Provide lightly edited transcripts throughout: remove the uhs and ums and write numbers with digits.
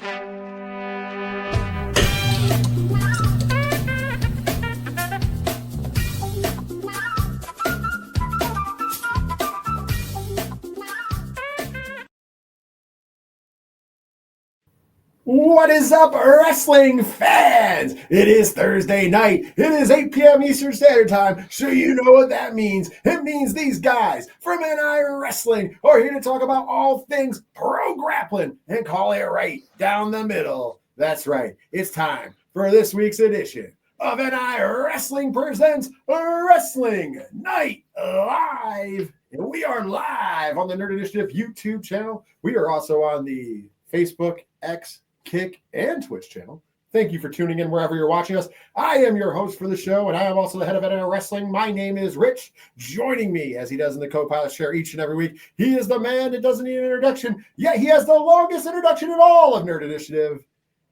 What is up, wrestling fans? It is Thursday night. It is 8 p.m. Eastern Standard Time, so you know what that means. It means these guys from NI Wrestling are here to talk about all things pro grappling and call it right down the middle. That's right. It's time for this week's edition of NI Wrestling Presents Wrestling Night Live. And we are live on the Nerd Initiative YouTube channel. We are also on the Facebook, X, Kick, and Twitch channel. Thank you for tuning in wherever you're watching us. I am your host for the show, and I am also the head of NI Wrestling. My name is Rich. Joining me, as he does in the co-pilot share each and every week, he is the man that doesn't need an introduction, yet he has the longest introduction in all of Nerd Initiative.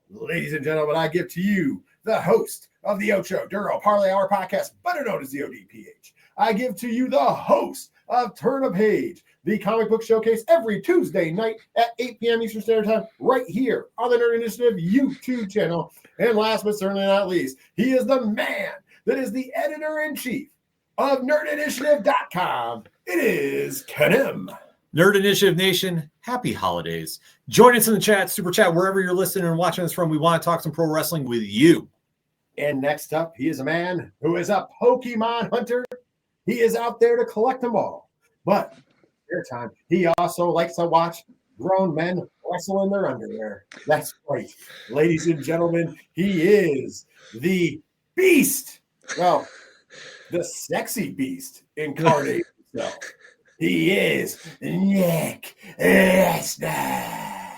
Ladies and gentlemen, I give to you the host of the Ocho Duro Parlay Hour podcast, better known as the ODPH. I give to you the host of Turn a Page, the comic book showcase every Tuesday night at 8 p.m. Eastern Standard Time, right here on the Nerd Initiative YouTube channel. And last but certainly not least, he is the man that is the editor-in-chief of nerdinitiative.com. It is Kenem. Nerd Initiative Nation, happy holidays. Join us in the chat, super chat, wherever you're listening and watching us from. We want to talk some pro wrestling with you. And next up, he is a man who is a Pokemon hunter. He is out there to collect them all. But their time, he also likes to watch grown men wrestle in their underwear. That's right. Ladies and gentlemen, he is the Beast. Well, the sexy Beast incarnate himself. He is Nick Lesnar.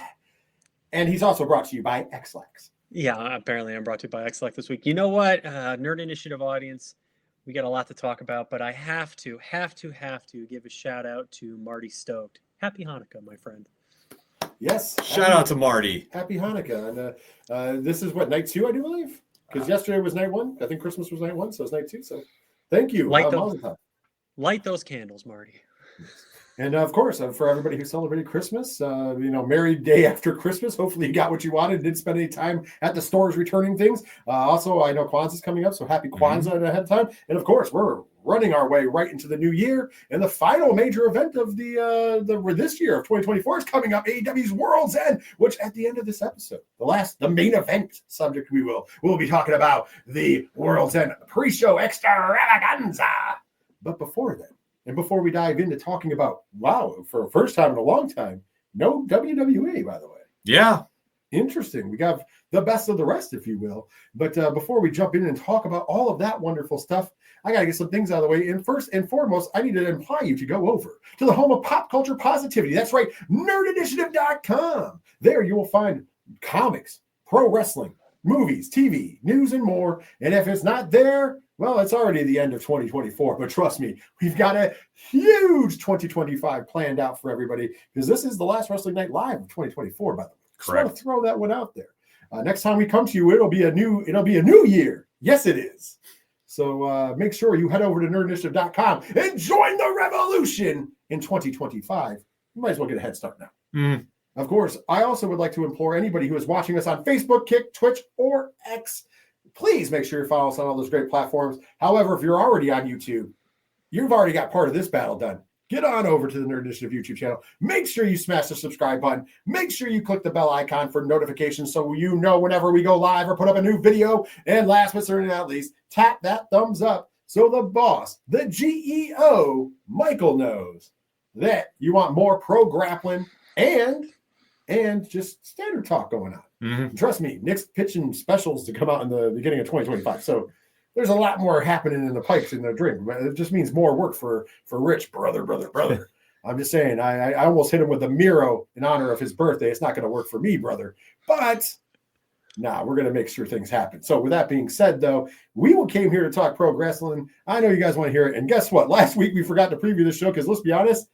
And he's also brought to you by XLEX. Yeah, apparently I'm brought to you by XLEX this week. You know what, Nerd Initiative audience, we got a lot to talk about, but I have to give a shout out to Marty Stoked. Happy Hanukkah, my friend. Yes. Shout out to Marty. Happy Hanukkah. And this is what, night 2, I do believe? Because yesterday was night 1. I think Christmas was night 1, so it's night 2. So thank you. Light those candles, Marty. And of course, for everybody who celebrated Christmas, merry day after Christmas. Hopefully you got what you wanted and didn't spend any time at the stores returning things. Also, I know Kwanzaa's coming up, so happy Kwanzaa ahead of time. And of course, we're running our way right into the new year. And the final major event of this year of 2024 is coming up, AEW's World's End, which at the end of this episode, the main event subject we'll be talking about the World's End Pre-Show Extravaganza. But before then, and before we dive into talking about, for the first time in a long time, no WWE, by the way. Yeah. Interesting. We got the best of the rest, if you will. But before we jump in and talk about all of that wonderful stuff, I got to get some things out of the way. And first and foremost, I need to imply you to go over to the home of pop culture positivity. That's right, nerdinitiative.com. There you will find comics, pro wrestling, movies, TV, news, and more. And if it's not there, well, it's already the end of 2024, but trust me, we've got a huge 2025 planned out for everybody because this is the last Wrestling Night Live of 2024, by the way. Correct. So I want to throw that one out there. Next time we come to you, it'll be a new year. Yes, it is. So make sure you head over to nerdinitiative.com and join the revolution in 2025. You might as well get a head start now. Of course, I also would like to implore anybody who is watching us on Facebook, Kick, Twitch, or X, please make sure you follow us on all those great platforms. However, if you're already on YouTube, you've already got part of this battle done. Get on over to the Nerd Initiative YouTube channel. Make sure you smash the subscribe button. Make sure you click the bell icon for notifications so you know whenever we go live or put up a new video. And last but certainly not least, tap that thumbs up so the boss, the GEO, Michael, knows that you want more pro grappling and just standard talk going on. Mm-hmm. Trust me, Nick's pitching specials to come out in the beginning of 2025. So there's a lot more happening in the pipes in the drink. It just means more work for Rich, brother. I'm just saying, I almost hit him with a Miro in honor of his birthday. It's not going to work for me, brother. But we're going to make sure things happen. So with that being said, though, we came here to talk pro wrestling. I know you guys want to hear it. And guess what? Last week we forgot to preview the show because let's be honest,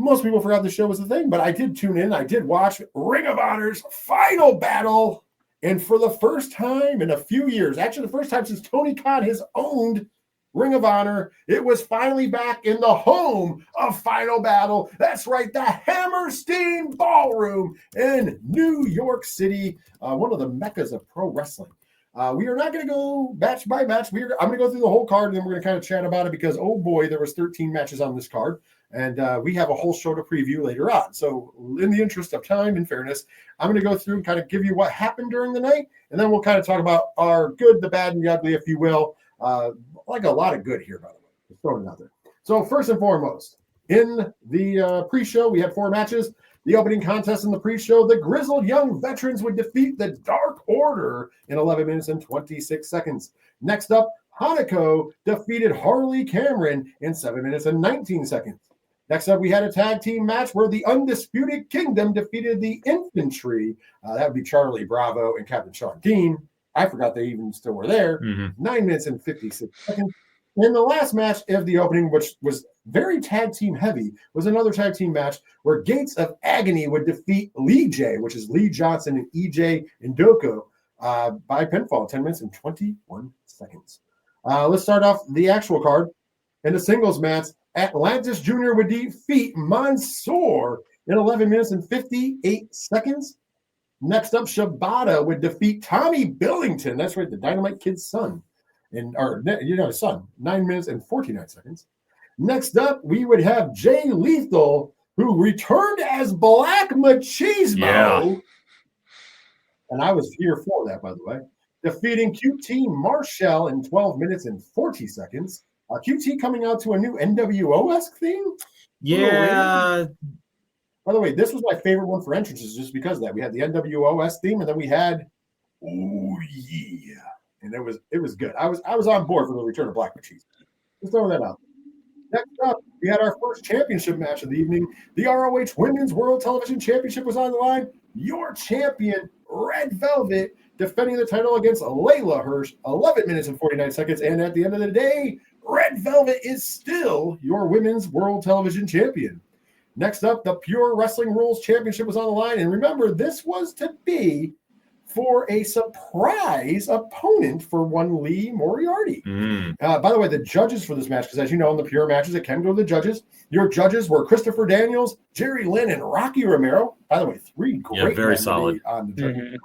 most people forgot the show was a thing. But I did tune in. I did watch Ring of Honor's final battle. And for the first time in a few years, actually the first time since Tony Khan has owned Ring of Honor. It was finally back in the home of Final Battle. That's right, the Hammerstein Ballroom in New York City, one of the meccas of pro wrestling. We are not going to go match by match. I'm going to go through the whole card, and then we're going to kind of chat about it because, oh boy, there was 13 matches on this card, and we have a whole show to preview later on. So in the interest of time and fairness, I'm going to go through and kind of give you what happened during the night, and then we'll kind of talk about our good, the bad, and the ugly, if you will. Like a lot of good here, by the way. Just throwing it out there. So first and foremost, in the pre-show, we had 4 matches. The opening contest in the pre-show, the Grizzled Young Veterans would defeat the Dark Order in 11 minutes and 26 seconds. Next up, Hanako defeated Harley Cameron in 7 minutes and 19 seconds. Next up, we had a tag team match where the Undisputed Kingdom defeated the Infantry. That would be Charlie Bravo and Captain Sean Dean. I forgot they even still were there. 9 minutes and 56 seconds. And the last match of the opening, which was very tag team heavy, was another tag team match where Gates of Agony would defeat Lee J, which is Lee Johnson and EJ Ndoku, by pinfall, 10 minutes and 21 seconds. Let's start off the actual card. In the singles match, Atlantis Jr. would defeat Mansoor in 11 minutes and 58 seconds. Next up, Shibata would defeat Tommy Billington. That's right, the Dynamite Kid's son. Son, 9 minutes and 49 seconds. Next up, we would have Jay Lethal, who returned as Black Machismo. Yeah. And I was here for that, by the way. Defeating QT Marshall in 12 minutes and 40 seconds. QT coming out to a new NWO-esque theme? Yeah. By the way, this was my favorite one for entrances just because of that. We had the NWO-esque theme, and then we had, oh, yeah. And it was good. I was on board for the return of Black Machismo. Just throwing that out. Next up, we had our first championship match of the evening. The ROH Women's World Television Championship was on the line. Your champion, Red Velvet, defending the title against Layla Hirsch, 11 minutes and 49 seconds. And at the end of the day, Red Velvet is still your Women's World Television Champion. Next up, the Pure Wrestling Rules Championship was on the line. And remember, this was to be for a surprise opponent for one Lee Moriarty. By the way, the judges for this match, because as you know, in the Pure matches, it can go to the judges. Your judges were Christopher Daniels, Jerry Lynn, and Rocky Romero. By the way, 3 great very solid on the judges.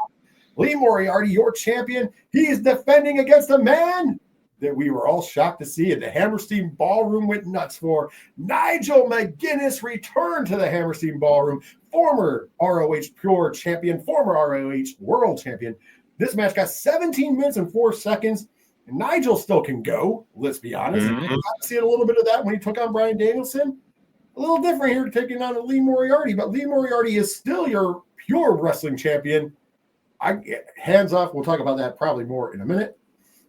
Lee Moriarty, your champion. He's defending against a man that we were all shocked to see, and the Hammerstein Ballroom went nuts for. Nigel McGuinness returned to the Hammerstein Ballroom, former ROH Pure champion, former ROH World champion. This match got 17 minutes and 4 seconds. Nigel still can go, let's be honest. I see a little bit of that when he took on Bryan Danielson. A little different here taking on Lee Moriarty, but Lee Moriarty is still your Pure Wrestling champion. Hands off, we'll talk about that probably more in a minute.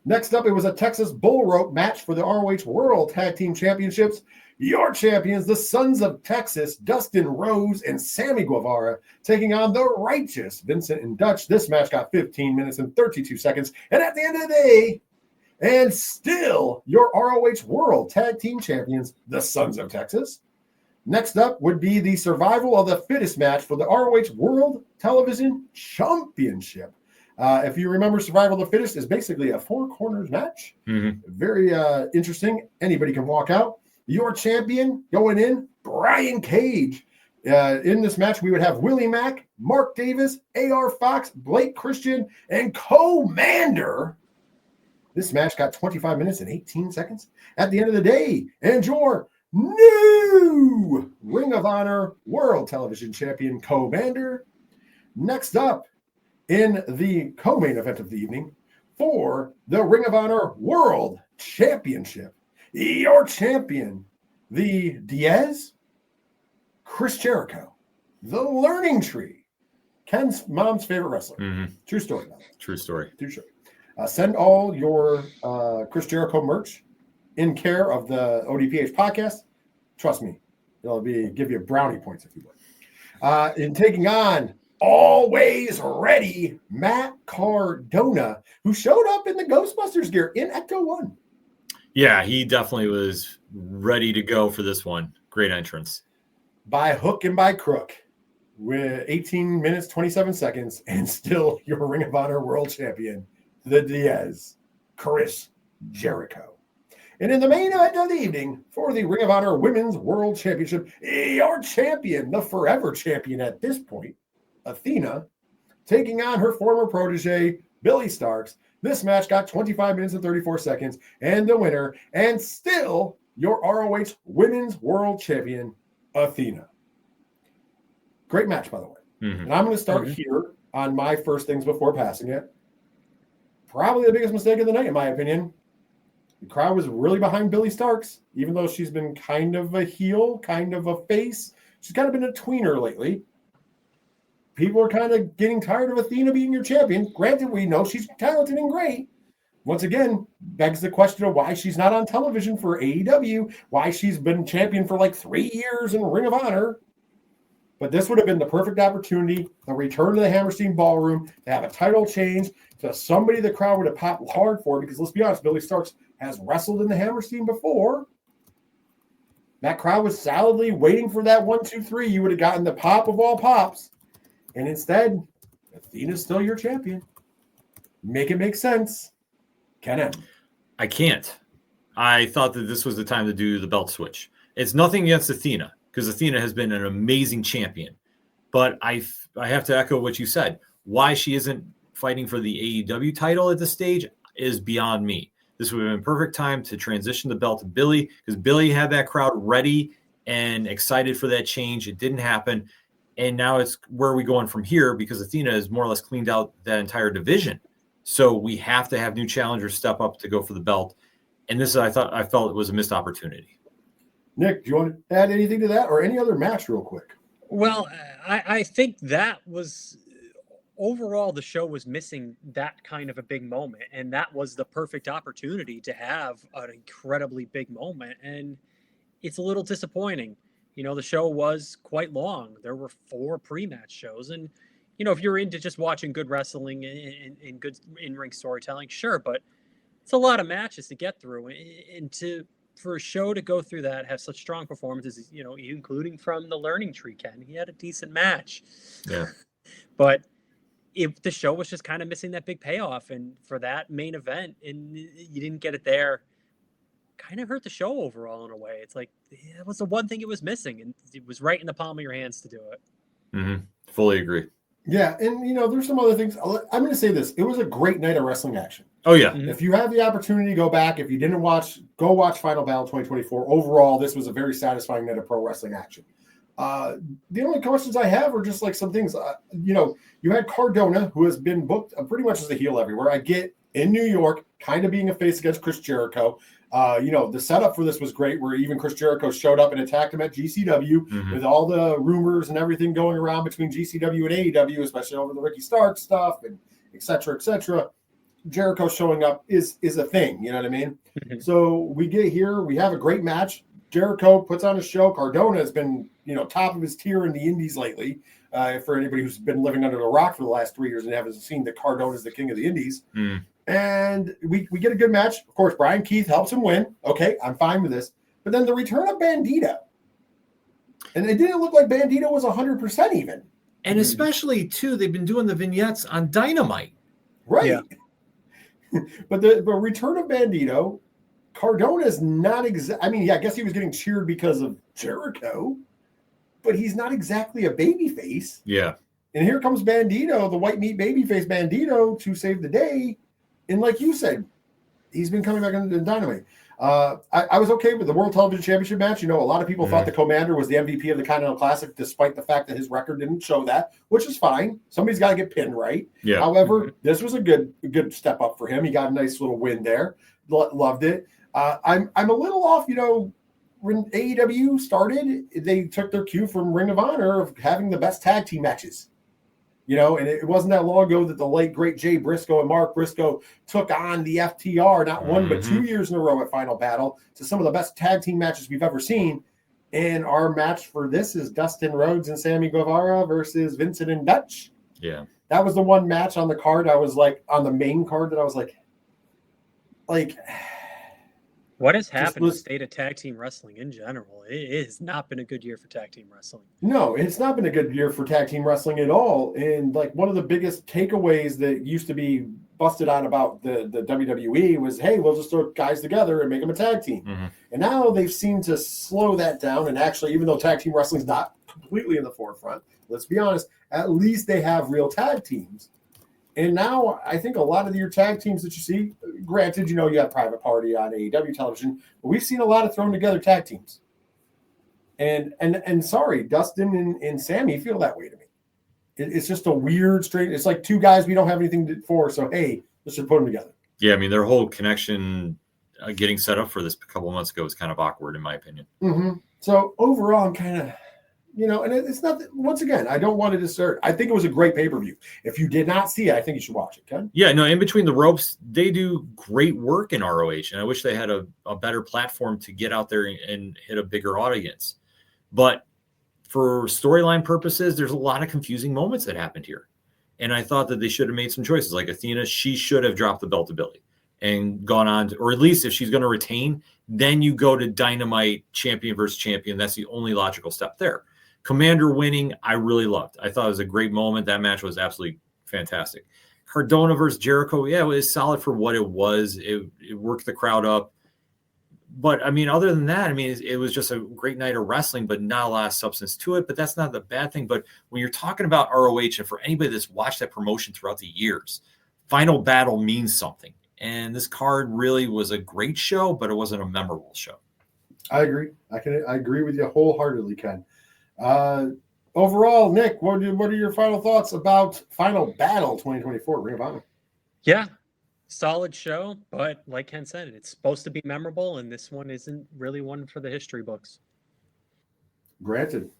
Next up, it was a Texas Bull Rope match for the ROH World Tag Team Championships. Your champions, the Sons of Texas, Dustin Rose and Sammy Guevara, taking on the Righteous, Vincent and Dutch. This match got 15 minutes and 32 seconds. And at the end of the day, and still your ROH World Tag Team Champions, the Sons of Texas. Next up would be the Survival of the Fittest match for the ROH World Television Championship. If you remember, Survival of the Fittest is basically a 4 corners match. Very interesting. Anybody can walk out. Your champion going in, Brian Cage. In this match, we would have Willie Mack, Mark Davis, A.R. Fox, Blake Christian, and Commander. This match got 25 minutes and 18 seconds. At the end of the day, and your new Ring of Honor World Television Champion, Commander. Next up, in the co-main event of the evening for the Ring of Honor World Championship, your champion, the Diaz, Chris Jericho, the Learning Tree, Ken's mom's favorite wrestler. True story. True story. Send all your Chris Jericho merch in care of the ODPH podcast. Trust me, it'll give you brownie points if you would. In taking on always ready Matt Cardona, who showed up in the Ghostbusters gear in Ecto 1. Yeah, he definitely was ready to go for this one. Great entrance. By hook and by crook, with 18 minutes, 27 seconds, and still your Ring of Honor World Champion, the Diaz, Chris Jericho. And in the main event of the evening, for the Ring of Honor Women's World Championship, your champion, the forever champion at this point, Athena, taking on her former protege, Billy Starks. This match got 25 minutes and 34 seconds, and the winner, and still your ROH Women's World Champion, Athena. Great match, by the way. And I'm going to start here on my first things before passing it. Probably the biggest mistake of the night, in my opinion. The crowd was really behind Billy Starks, even though she's been kind of a heel, kind of a face. She's kind of been a tweener lately. People are kind of getting tired of Athena being your champion. Granted, we know she's talented and great. Once again, begs the question of why she's not on television for AEW, why she's been champion for like 3 years in Ring of Honor. But this would have been the perfect opportunity, the return to the Hammerstein Ballroom, to have a title change to somebody the crowd would have popped hard for, because let's be honest, Billy Starks has wrestled in the Hammerstein before. That crowd was solidly waiting for that 1, 2, 3. You would have gotten the pop of all pops. And instead, Athena's still your champion. Make it make sense. Can it? I can't. I thought that this was the time to do the belt switch. It's nothing against Athena, because Athena has been an amazing champion. But I have to echo what you said. Why she isn't fighting for the AEW title at this stage is beyond me. This would have been a perfect time to transition the belt to Billy, because Billy had that crowd ready and excited for that change. It didn't happen. And now it's where are we going from here, because Athena has more or less cleaned out that entire division. So we have to have new challengers step up to go for the belt. And this, I felt it was a missed opportunity. Nick, do you want to add anything to that or any other match real quick? Well, I think that was overall the show was missing that kind of a big moment. And that was the perfect opportunity to have an incredibly big moment. And it's a little disappointing. You know, the show was quite long. There were 4 pre-match shows. And, you know, if you're into just watching good wrestling and good in-ring storytelling, sure. But it's a lot of matches to get through. And for a show to go through that, have such strong performances, you know, including from the Learning Tree, Ken, he had a decent match. Yeah. But the show was just kind of missing that big payoff. And for that main event, and you didn't get it there, kind of hurt the show overall in a way. It's like, that was the one thing it was missing, and it was right in the palm of your hands to do it. Fully agree. Yeah, and, you know, there's some other things. I'm going to say this. It was a great night of wrestling action. Oh, yeah. If you have the opportunity to go back, if you didn't watch, go watch Final Battle 2024. Overall, this was a very satisfying night of pro wrestling action. The only questions I have are just like some things. You know, you had Cardona, who has been booked pretty much as a heel everywhere. I get in New York, kind of being a face against Chris Jericho. You know, the setup for this was great, where even Chris Jericho showed up and attacked him at GCW with all the rumors and everything going around between GCW and AEW, especially over the Ricky Starks stuff and et cetera, et cetera. Jericho showing up is a thing, you know what I mean? So we get here, we have a great match. Jericho puts on a show. Cardona has been, you know, top of his tier in the indies lately. For anybody who's been living under the rock for the last 3 years and haven't seen that Cardona is the king of the indies. And we get a good match. Of course, Brian Keith helps him win. Okay, I'm fine with this. But then the return of Bandito. And it didn't look like Bandito was 100% even. And especially, too, they've been doing the vignettes on Dynamite. Right. Yeah. But the return of Bandito, Cardona is not I mean, yeah, I guess he was getting cheered because of Jericho, but he's not exactly a babyface. Yeah. And here comes Bandito, the white meat babyface Bandito, to save the day. And like you said, he's been coming back into Dynamite. I was okay with the World Television Championship match. You know, a lot of people thought the Commander was the MVP of the Continental Classic, despite the fact that his record didn't show that, which is fine. Somebody's got to get pinned, right? Yeah. However, this was a good step up for him. He got a nice little win there. Loved it. I'm a little off, you know, when AEW started, they took their cue from Ring of Honor of having the best tag team matches. You know, and it wasn't that long ago that the late, great Jay Briscoe and Mark Briscoe took on the FTR, not 1, but 2 years in a row at Final Battle, to some of the best tag team matches we've ever seen. And our match for this is Dustin Rhodes and Sammy Guevara versus Vincent and Dutch. Yeah. That was the one match on the card I was like, on the main card that I was like, what has happened to the state of tag team wrestling in general? It has not been a good year for tag team wrestling. No, it's not been a good year for tag team wrestling at all. And like one of the biggest takeaways that used to be busted on about the WWE was, hey, we'll just throw guys together and make them a tag team. Mm-hmm. And now they've seemed to slow that down. And actually, even though tag team wrestling is not completely in the forefront, let's be honest, at least they have real tag teams. And now I think a lot of your tag teams that you see, granted, you have Private Party on AEW television, but we've seen a lot of thrown together tag teams. And sorry, Dustin and Sammy feel that way to me. It's just a weird straight. It's like two guys we don't have anything for. So, hey, let's just put them together. Yeah, I mean, their whole connection getting set up for this a couple of months ago was kind of awkward, in my opinion. Mm-hmm. So overall, I'm kind of, and it's not, once again, I don't want to dissert. I think it was a great pay-per-view. If you did not see it, I think you should watch it, Ken. Yeah, no, in between the ropes, they do great work in ROH, and I wish they had a better platform to get out there and hit a bigger audience. But for storyline purposes, there's a lot of confusing moments that happened here. And I thought that they should have made some choices. Like Athena, she should have dropped the belt to Billy and gone on to, or at least if she's going to retain, then you go to Dynamite champion versus champion. That's the only logical step there. Commander winning, I really loved. I thought it was a great moment. That match was absolutely fantastic. Cardona versus Jericho, yeah, it was solid for what it was. It worked the crowd up. But, I mean, other than that, I mean, it was just a great night of wrestling, but not a lot of substance to it. But that's not the bad thing. But when you're talking about ROH, and for anybody that's watched that promotion throughout the years, Final Battle means something. And this card really was a great show, but it wasn't a memorable show. I agree. I agree with you wholeheartedly, Ken. Overall, Nick, what are your final thoughts about Final Battle 2024, Ring of Honor? Yeah. Solid show, but like Ken said, it's supposed to be memorable, and this one isn't really one for the history books. Granted.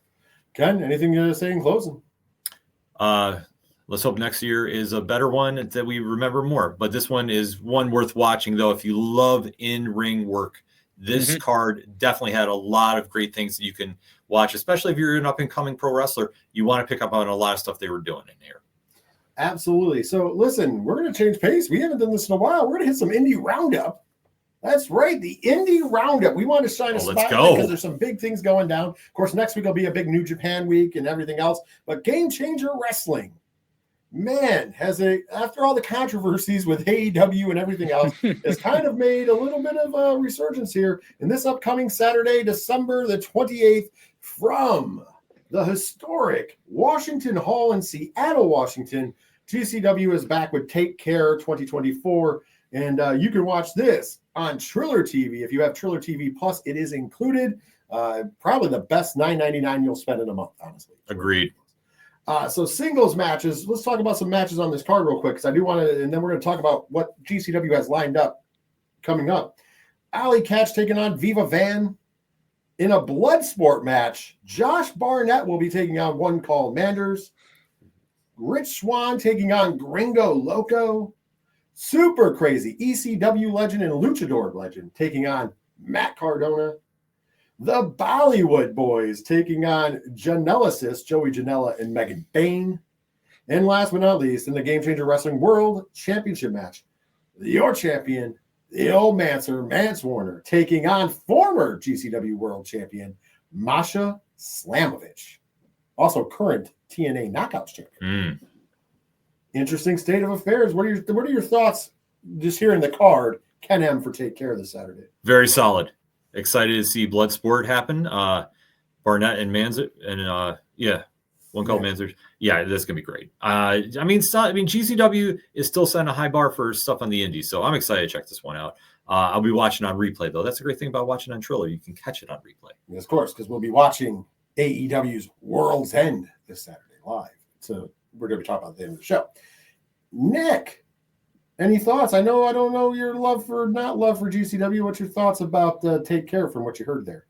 Ken, anything to say in closing? Let's hope next year is a better one that we remember more. But this one is one worth watching, though. If you love in-ring work, this card definitely had a lot of great things that you can watch, especially if you're an up-and-coming pro wrestler. You want to pick up on a lot of stuff they were doing in here. Absolutely. So listen, we're going to change pace. We haven't done this in a while. We're going to hit some indie roundup. That's right, the indie roundup. We want to shine a spotlight because there's some big things going down. Of course, next week will be a big New Japan week and everything else. But Game Changer Wrestling, man, after all the controversies with AEW and everything else, has kind of made a little bit of a resurgence here. And this upcoming Saturday, December the 28th, from the historic Washington Hall in Seattle, Washington, GCW is back with Take Care 2024. And you can watch this on Triller TV. If you have Triller TV Plus, it is included. Probably the best $9.99 you'll spend in a month, honestly. Agreed. So singles matches. Let's talk about some matches on this card real quick, because I do want to, and then we're going to talk about what GCW has lined up coming up. Alley Catch taking on Viva Van. In a blood sport match, Josh Barnett will be taking on One Call Manders. Rich Swann taking on Gringo Loco. Super Crazy ECW legend and Luchador legend taking on Matt Cardona. The Bollywood Boys taking on Janelasis, Joey Janela, and Megan Bain. And last but not least, in the Game Changer Wrestling World Championship match, your champion, the old Manser, Mance Warner, taking on former GCW World Champion, Masha Slamovich. Also current TNA Knockouts champion. Interesting state of affairs. What are your thoughts just hearing the card? Ken M for Take Care this Saturday. Very solid. Excited to see Bloodsport happen. Barnett and Manzer, and One Call Manzer. Yeah, that's gonna be great. GCW is still setting a high bar for stuff on the indies, so I'm excited to check this one out. I'll be watching on replay though. That's a great thing about watching on Triller. You can catch it on replay. Yes, of course, because we'll be watching AEW's World's End this Saturday live. So we're going to be talking about at the end of the show. Nick, any thoughts? I don't know your love for GCW. What's your thoughts about Take Care from what you heard there?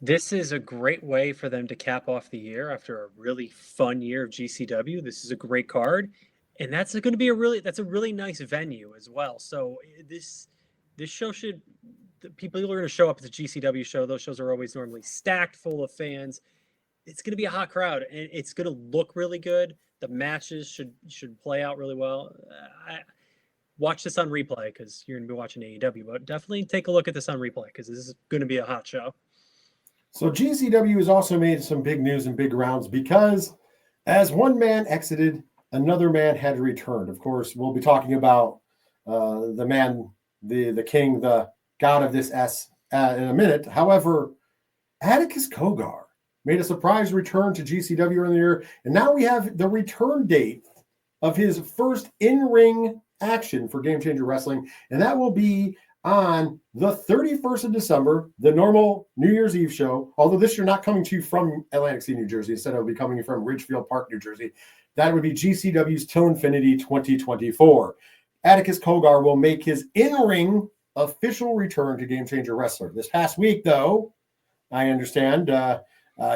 This is a great way for them to cap off the year after a really fun year of GCW. This is a great card, and that's going to be a really nice venue as well. So this show people are going to show up at the GCW show. Those shows are always normally stacked full of fans. It's going to be a hot crowd, and it's going to look really good. The matches should play out really well. Watch this on replay because you're going to be watching AEW, but definitely take a look at this on replay because this is going to be a hot show. So GCW has also made some big news and big rounds because as one man exited, another man had returned. Of course, we'll be talking about the man, the king, the god of this S in a minute. However, Atticus Cogar made a surprise return to GCW earlier in the year, and now we have the return date of his first in-ring action for Game Changer Wrestling, and that will be on the 31st of December, the normal New Year's Eve show, although this year not coming to you from Atlantic City, New Jersey. Instead, it'll be coming from Ridgefield Park, New Jersey. That would be GCW's Till Infinity 2024. Atticus Cogar will make his in-ring official return to Game Changer Wrestler. This past week, though, I understand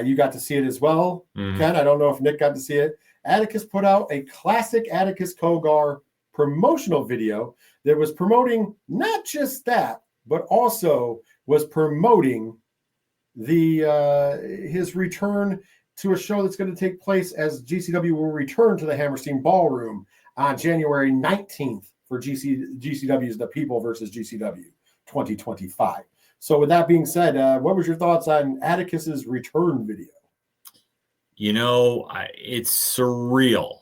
you got to see it as well, Ken. I don't know if Nick got to see it. Atticus put out a classic Atticus Cogar promotional video that was promoting not just that, but also was promoting his return to a show that's going to take place as GCW will return to the Hammerstein Ballroom on January 19th for GCW's The People versus GCW 2025. So with that being said, what was your thoughts on Atticus's return video? You know, it's surreal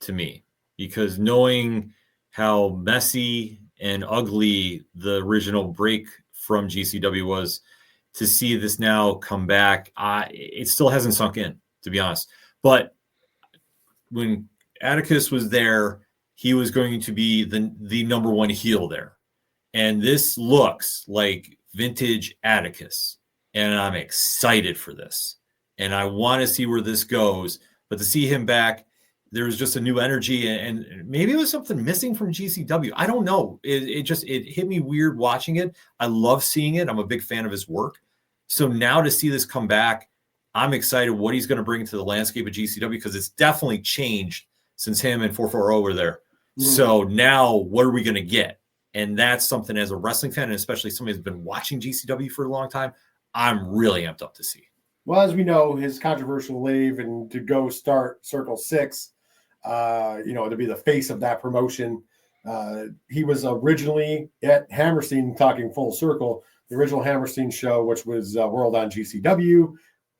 to me because knowing how messy and ugly the original break from GCW was, to see this now come back, it still hasn't sunk in, to be honest. But when Atticus was there, he was going to be the number one heel there. And this looks like vintage Atticus. And I'm excited for this. And I want to see where this goes. But to see him back, there was just a new energy. And maybe it was something missing from GCW. I don't know. It hit me weird watching it. I love seeing it. I'm a big fan of his work. So now to see this come back, I'm excited what he's going to bring to the landscape of GCW because it's definitely changed since him and 440 were there. Mm-hmm. So now what are we going to get? And that's something as a wrestling fan, and especially somebody who's been watching GCW for a long time, I'm really amped up to see. Well, as we know, his controversial leave and to go start Circle 6, to be the face of that promotion. He was originally at Hammerstein, talking full circle, the original Hammerstein show, which was World on GCW,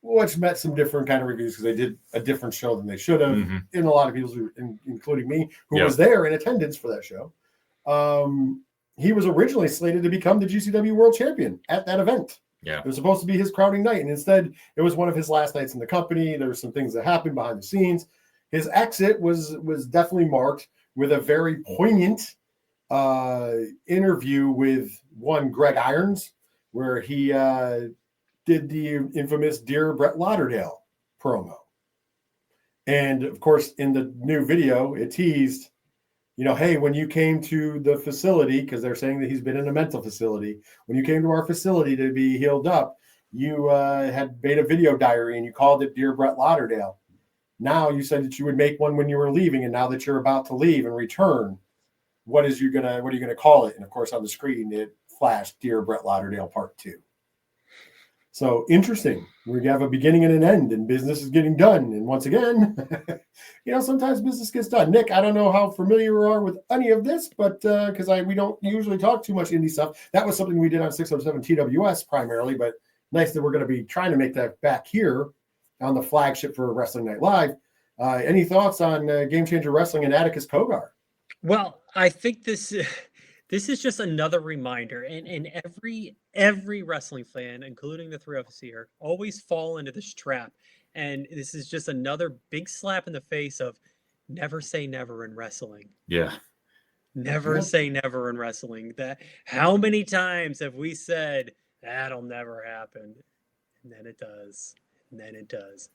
which met some different kind of reviews because they did a different show than they should have. Mm-hmm. In a lot of people, including me, who was there in attendance for that show. He was originally slated to become the GCW World Champion at that event. Yeah, it was supposed to be his crowning night, and instead, it was one of his last nights in the company. There were some things that happened behind the scenes. His exit was definitely marked with a very poignant interview with one Greg Irons, where he did the infamous Dear Brett Lauderdale promo. And of course, in the new video, it teased, hey, when you came to the facility, because they're saying that he's been in a mental facility, when you came to our facility to be healed up, you had made a video diary and you called it Dear Brett Lauderdale. Now you said that you would make one when you were leaving, and now that you're about to leave and return, what are you gonna call it? And of course, on the screen it flashed Dear Brett Lauderdale Part 2. So interesting. We have a beginning and an end, and business is getting done. And once again, sometimes business gets done. Nick, I don't know how familiar you are with any of this, but because we don't usually talk too much indie stuff. That was something we did on 607 TWS primarily, but nice that we're going to be trying to make that back here on the flagship for Wrestling Night Live. Any thoughts on Game Changer Wrestling and Atticus Cogar? Well, I think this is just another reminder, and every wrestling fan, including the three of us here, always fall into this trap. And this is just another big slap in the face of never say never in wrestling. Yeah. Never say never in wrestling. That how many times have we said that'll never happen? And then it does. And then it does.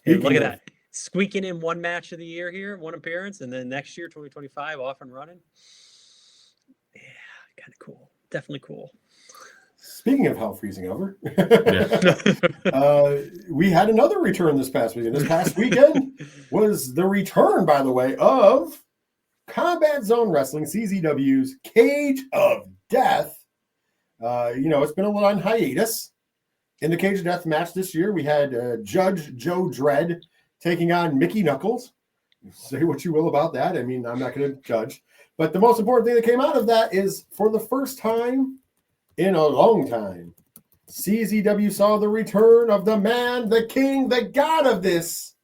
And look at that. Squeaking in one match of the year here, one appearance, and then next year, 2025, off and running. Yeah, kind of cool. Definitely cool. Speaking of hell freezing over, we had another return this past weekend. This past weekend was the return, by the way, of Combat Zone Wrestling, CZW's Cage of Death. It's been a little on hiatus. In the Cage of Death match this year, we had Judge Joe Dredd taking on Mickey Knuckles. Say what you will about that. I mean, I'm not going to judge. But the most important thing that came out of that is, for the first time in a long time, CZW saw the return of the man, the king, the god of this,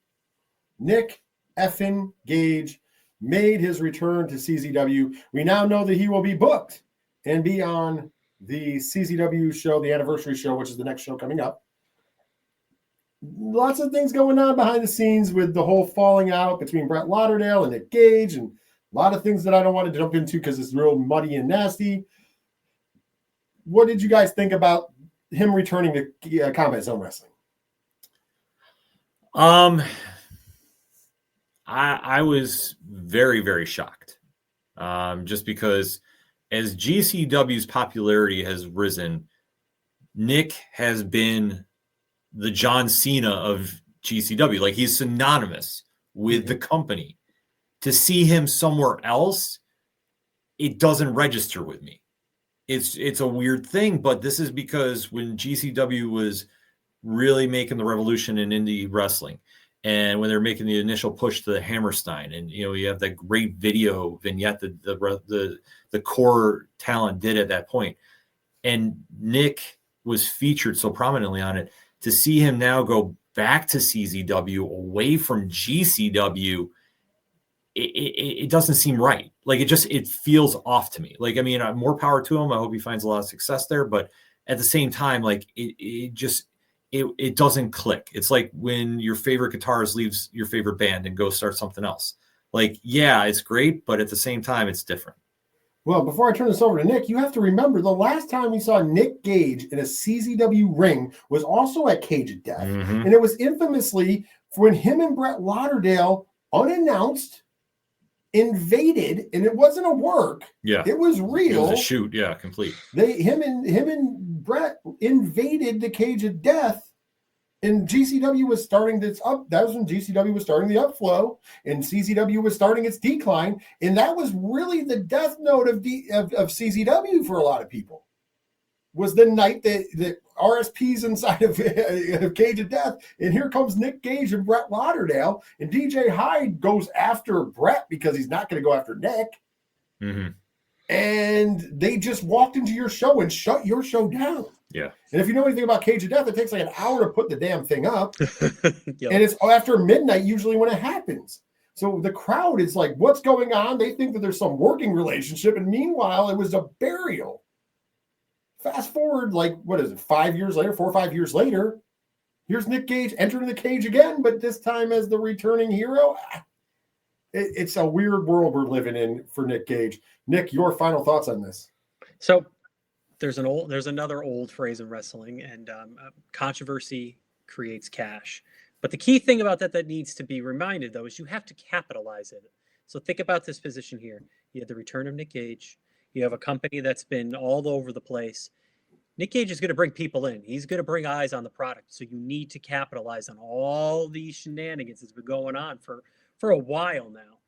Nick effing Gage made his return to CZW. We now know that he will be booked and be on the CZW show, the anniversary show, which is the next show coming up. Lots of things going on behind the scenes with the whole falling out between Brett Lauderdale and Nick Gage, and a lot of things that I don't want to jump into because it's real muddy and nasty. What did you guys think about him returning to Combat Zone Wrestling? I was very, very shocked. Just because as GCW's popularity has risen, Nick has been the John Cena of GCW. Like, he's synonymous with the company. To see him somewhere else, it doesn't register with me. It's a weird thing, but this is because when GCW was really making the revolution in indie wrestling, and when they're making the initial push to the Hammerstein, and you have that great video vignette that the core talent did at that point, and Nick was featured so prominently on it. To see him now go back to CZW away from GCW, it doesn't seem right. Like, it feels off to me. Like, I mean, more power to him. I hope he finds a lot of success there, but at the same time, like, it doesn't click. It's like when your favorite guitarist leaves your favorite band and goes start something else. Like, yeah, it's great, but at the same time, it's different. Well, before I turn this over to Nick, you have to remember the last time we saw Nick Gage in a CZW ring was also at Cage of Death. And it was infamously when him and Brett Lauderdale, unannounced, invaded, and it wasn't a work. Yeah. It was real. It was a shoot, yeah, complete. Him and Brett invaded the Cage of Death. And GCW was starting this up. That was when GCW was starting the upflow, and CZW was starting its decline. And that was really the death note of CZW for a lot of people. Was the night that RSP's inside of Cage of Death, and here comes Nick Gage and Brett Lauderdale, and DJ Hyde goes after Brett because he's not going to go after Nick. And they just walked into your show and shut your show down. Yeah. And if you know anything about Cage of Death, it takes like an hour to put the damn thing up. Yep. And it's after midnight usually when it happens. So the crowd is like, what's going on? They think that there's some working relationship. And meanwhile, it was a burial. Fast forward, like, what is it, 5 years later, 4 or 5 years later, here's Nick Gage entering the cage again, but this time as the returning hero. It's a weird world we're living in for Nick Gage. Nick, your final thoughts on this? So there's another old phrase in wrestling, and controversy creates cash. But the key thing about that needs to be reminded, though, is you have to capitalize it. So think about this position here. You have the return of Nick Gage. You have a company that's been all over the place. Nick Gage is going to bring people in. He's going to bring eyes on the product. So you need to capitalize on all these shenanigans that's been going on for a while now.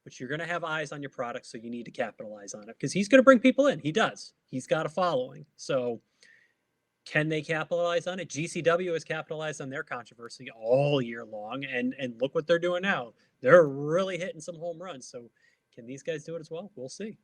But you're going to have eyes on your product, so you need to capitalize on it because he's going to bring people in. He does. He's got a following. So can they capitalize on it? GCW has capitalized on their controversy all year long, and look what they're doing now. They're really hitting some home runs. So can these guys do it as well? We'll see.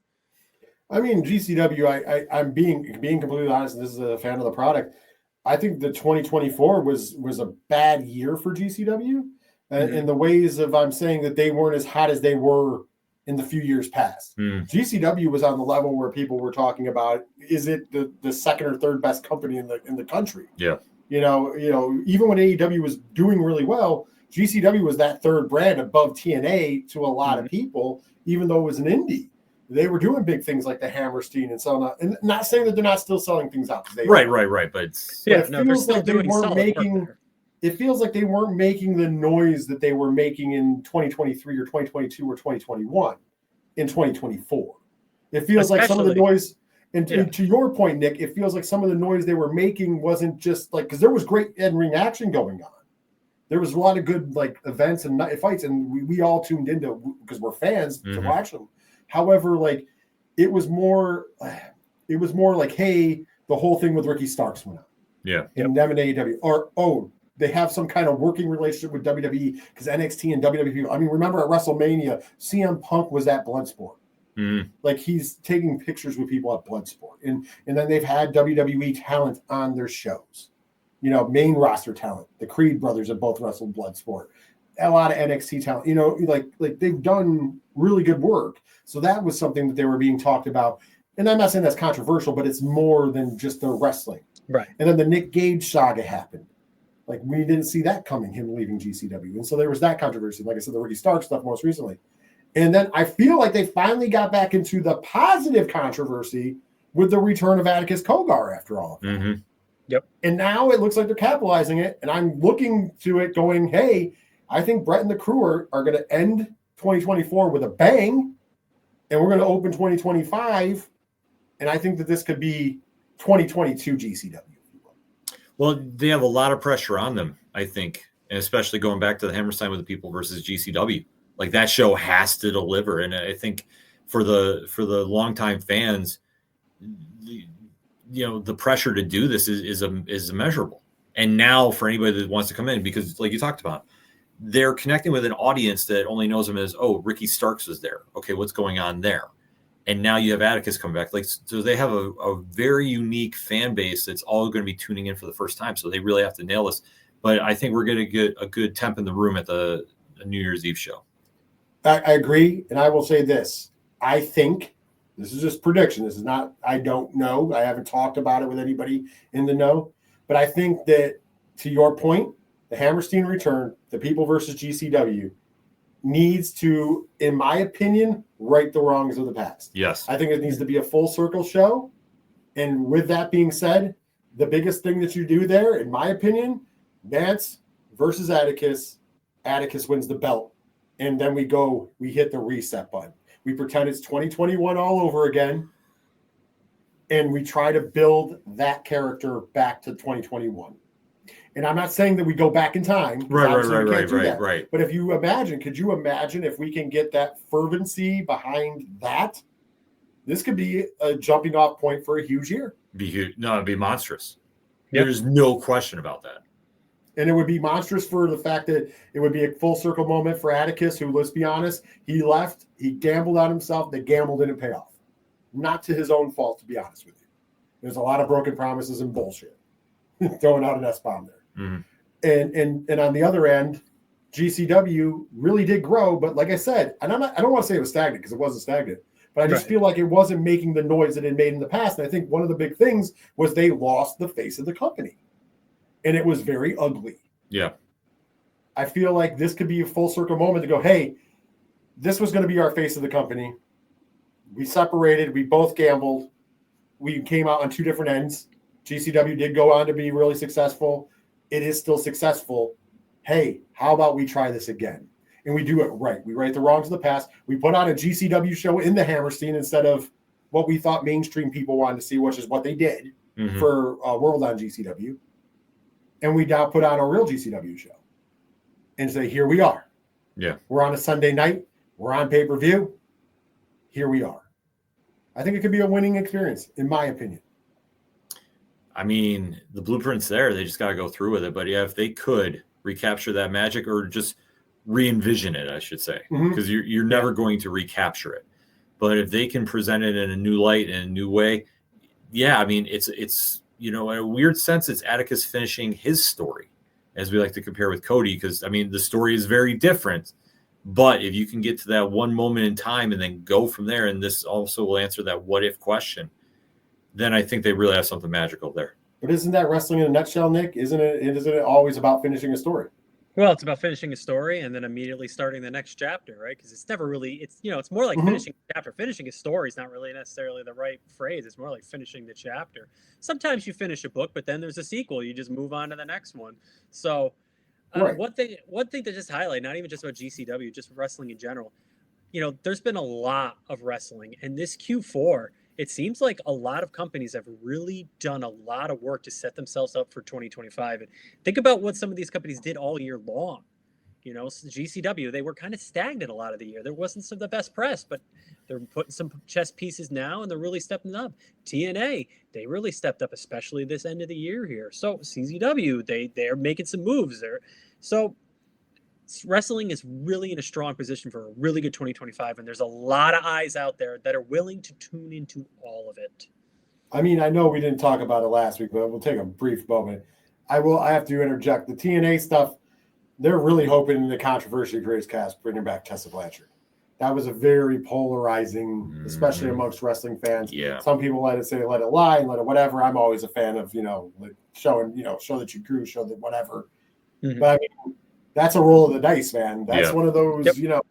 I mean, GCW, I'm being completely honest, and this is a fan of the product. I think the 2024 was a bad year for GCW. In the ways of I'm saying that they weren't as hot as they were in the few years past. GCW was on the level where people were talking about, is it the second or third best company in the country? Yeah. You know, even when AEW was doing really well, GCW was that third brand above TNA to a lot of people, even though it was an indie. They were doing big things like the Hammerstein and selling out. And not saying that they're not still selling things out. Right. But they're still doing solid. It feels like they weren't making the noise that they were making in 2023 or 2022 or 2021 in 2024. It feels like some of the noise, and to your point, Nick, it feels like some of the noise they were making wasn't just like, because there was great in-ring action going on. There was a lot of good like events and fights, and we all tuned into because we're fans to watch them. However, like it was more like, hey, the whole thing with Ricky Starks went on. Yeah. And them and AEW, or they have some kind of working relationship with WWE because NXT and WWE. I mean, remember at WrestleMania, CM Punk was at Bloodsport. Like he's taking pictures with people at Bloodsport. And then they've had WWE talent on their shows. You know, main roster talent. The Creed brothers have both wrestled Bloodsport. a lot of NXT talent, you know, like they've done really good work. So that was something that they were being talked about. And I'm not saying that's controversial, but it's more than just the wrestling. Right. And then the Nick Gage saga happened. Like, we didn't see that coming, him leaving GCW. And so there was that controversy. Like I said, the Ricky Stark stuff most recently. And then I feel like they finally got back into the positive controversy with the return of Atticus Cogar after all of that. Mm-hmm. Yep. And now it looks like they're capitalizing it. And I'm looking to it going, hey, I think Brett and the crew are going to end 2024 with a bang. And we're going to open 2025. And I think that this could be 2022 GCW. Well, they have a lot of pressure on them, I think, and especially going back to the Hammerstein with the People versus GCW. Like, that show has to deliver, and I think for the longtime fans, the pressure to do this is immeasurable. And now for anybody that wants to come in, because like you talked about, they're connecting with an audience that only knows them as, oh, Ricky Starks was there. Okay, what's going on there? And now you have Atticus come back. Like, so they have a very unique fan base that's all going to be tuning in for the first time. So they really have to nail this. But I think we're going to get a good temp in the room at the New Year's Eve show. I agree. And I will say this. I think, this is just prediction. This is not, I don't know. I haven't talked about it with anybody in the know. But I think that, to your point, the Hammerstein return, the People versus GCW, needs to, in my opinion, right the wrongs of the past. Yes. I think it needs to be a full circle show. And with that being said, the biggest thing that you do there, in my opinion, Vance versus Atticus. Atticus wins the belt. And then we hit the reset button. We pretend it's 2021 all over again. And we try to build that character back to 2021. And I'm not saying that we go back in time. Right. But if you imagine, could you imagine if we can get that fervency behind that? This could be a jumping off point for a huge year. Be huge. No, it'd be monstrous. Yep. There's no question about that. And it would be monstrous for the fact that it would be a full circle moment for Atticus, who, let's be honest, he left, he gambled on himself. The gamble didn't pay off. Not to his own fault, to be honest with you. There's a lot of broken promises and bullshit. Throwing out an S-bomb there. Mm-hmm. And on the other end, GCW really did grow, but like I said, and I don't want to say it was stagnant because it wasn't stagnant, but I just feel like it wasn't making the noise that it made in the past. And I think one of the big things was they lost the face of the company, and it was very ugly. Yeah. I feel like this could be a full circle moment to go, hey, this was going to be our face of the company. We separated. We both gambled. We came out on two different ends. GCW did go on to be really successful. It is still successful. Hey, how about we try this again? And we do it right. We right the wrongs of the past. We put on a GCW show in the Hammerstein instead of what we thought mainstream people wanted to see, which is what they did for World on GCW. And we now put on a real GCW show and say, here we are. Yeah. We're on a Sunday night. We're on pay-per-view. Here we are. I think it could be a winning experience, in my opinion. I mean, the blueprint's there. They just got to go through with it. But yeah, if they could recapture that magic or just re-envision it, I should say, because you're never going to recapture it. But if they can present it in a new light and a new way, yeah, I mean, it's in a weird sense, it's Atticus finishing his story, as we like to compare with Cody, because, I mean, the story is very different. But if you can get to that one moment in time and then go from there, and this also will answer that what-if question, then I think they really have something magical there. But isn't that wrestling in a nutshell, Nick? Isn't it always about finishing a story? Well, it's about finishing a story and then immediately starting the next chapter, right? Because it's never really, it's more like finishing a chapter. Finishing a story is not really necessarily the right phrase. It's more like finishing the chapter. Sometimes you finish a book, but then there's a sequel. You just move on to the next one. So one thing to just highlight, not even just about GCW, just wrestling in general, there's been a lot of wrestling. And this Q4, it seems like a lot of companies have really done a lot of work to set themselves up for 2025. And think about what some of these companies did all year long. GCW, they were kind of stagnant a lot of the year. There wasn't some of the best press, but they're putting some chess pieces now, and they're really stepping up. TNA, they really stepped up, especially this end of the year here. So CZW, they're making some moves there. So wrestling is really in a strong position for a really good 2025, and there's a lot of eyes out there that are willing to tune into all of it. I mean, I know we didn't talk about it last week, but we'll take a brief moment. I have to interject. The TNA stuff, they're really hoping the controversy creates cash, bringing back Tessa Blanchard. That was a very polarizing, especially amongst wrestling fans. Yeah. Some people let it lie, and let it whatever. I'm always a fan of, showing, show that you grew, show that whatever. Mhm. But I mean, that's a roll of the dice, man. That's one of those, Yep.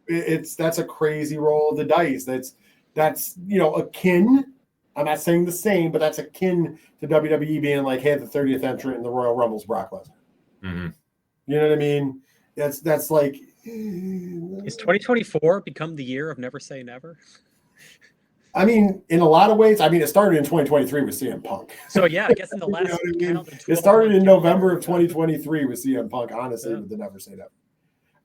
that's a crazy roll of the dice. That's akin. I'm not saying the same, but that's akin to WWE being like, hey, the 30th entrant in the Royal Rumble's Brock Lesnar. Mm-hmm. You know what I mean? That's like. Is 2024 become the year of never say never? I mean, in a lot of ways, it started in 2023 with CM Punk. So yeah, I guess in the last You know what I mean? count, It started in November of 2023 with CM Punk, honestly, with the never say never.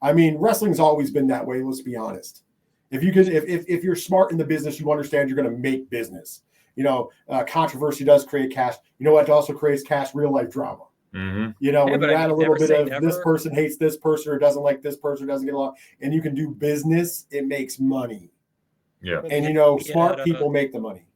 I mean, wrestling's always been that way, let's be honest. If you're smart in the business, you understand you're going to make business. Controversy does create cash. You know what also creates cash? Real life drama. Mm-hmm. When you add a little bit of never. This person hates this person or doesn't like this person, doesn't get along, and you can do business, it makes money. Yeah. And smart people make the money.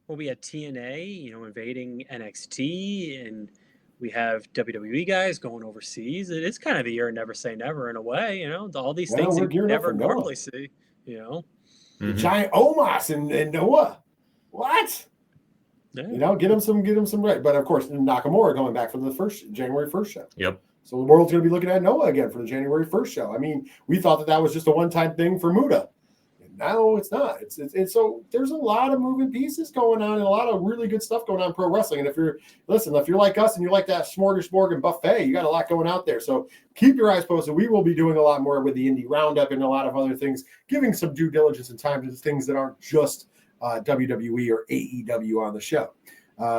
Well, we had TNA, invading NXT, and we have WWE guys going overseas. It is kind of the year of never say never in a way, all these things you never normally see, The giant Omos and Noah. What? Yeah. Get him some right. But of course, Nakamura going back for the January 1st show. Yep. So the world's going to be looking at Noah again for the January 1st show. I mean, we thought that was just a one-time thing for Muda. No, it's not. It's so there's a lot of moving pieces going on and a lot of really good stuff going on in pro wrestling. And if you're like us and you like that smorgasbord and buffet, you got a lot going out there. So keep your eyes posted. We will be doing a lot more with the indie roundup and a lot of other things, giving some due diligence and time to things that aren't just WWE or AEW on the show.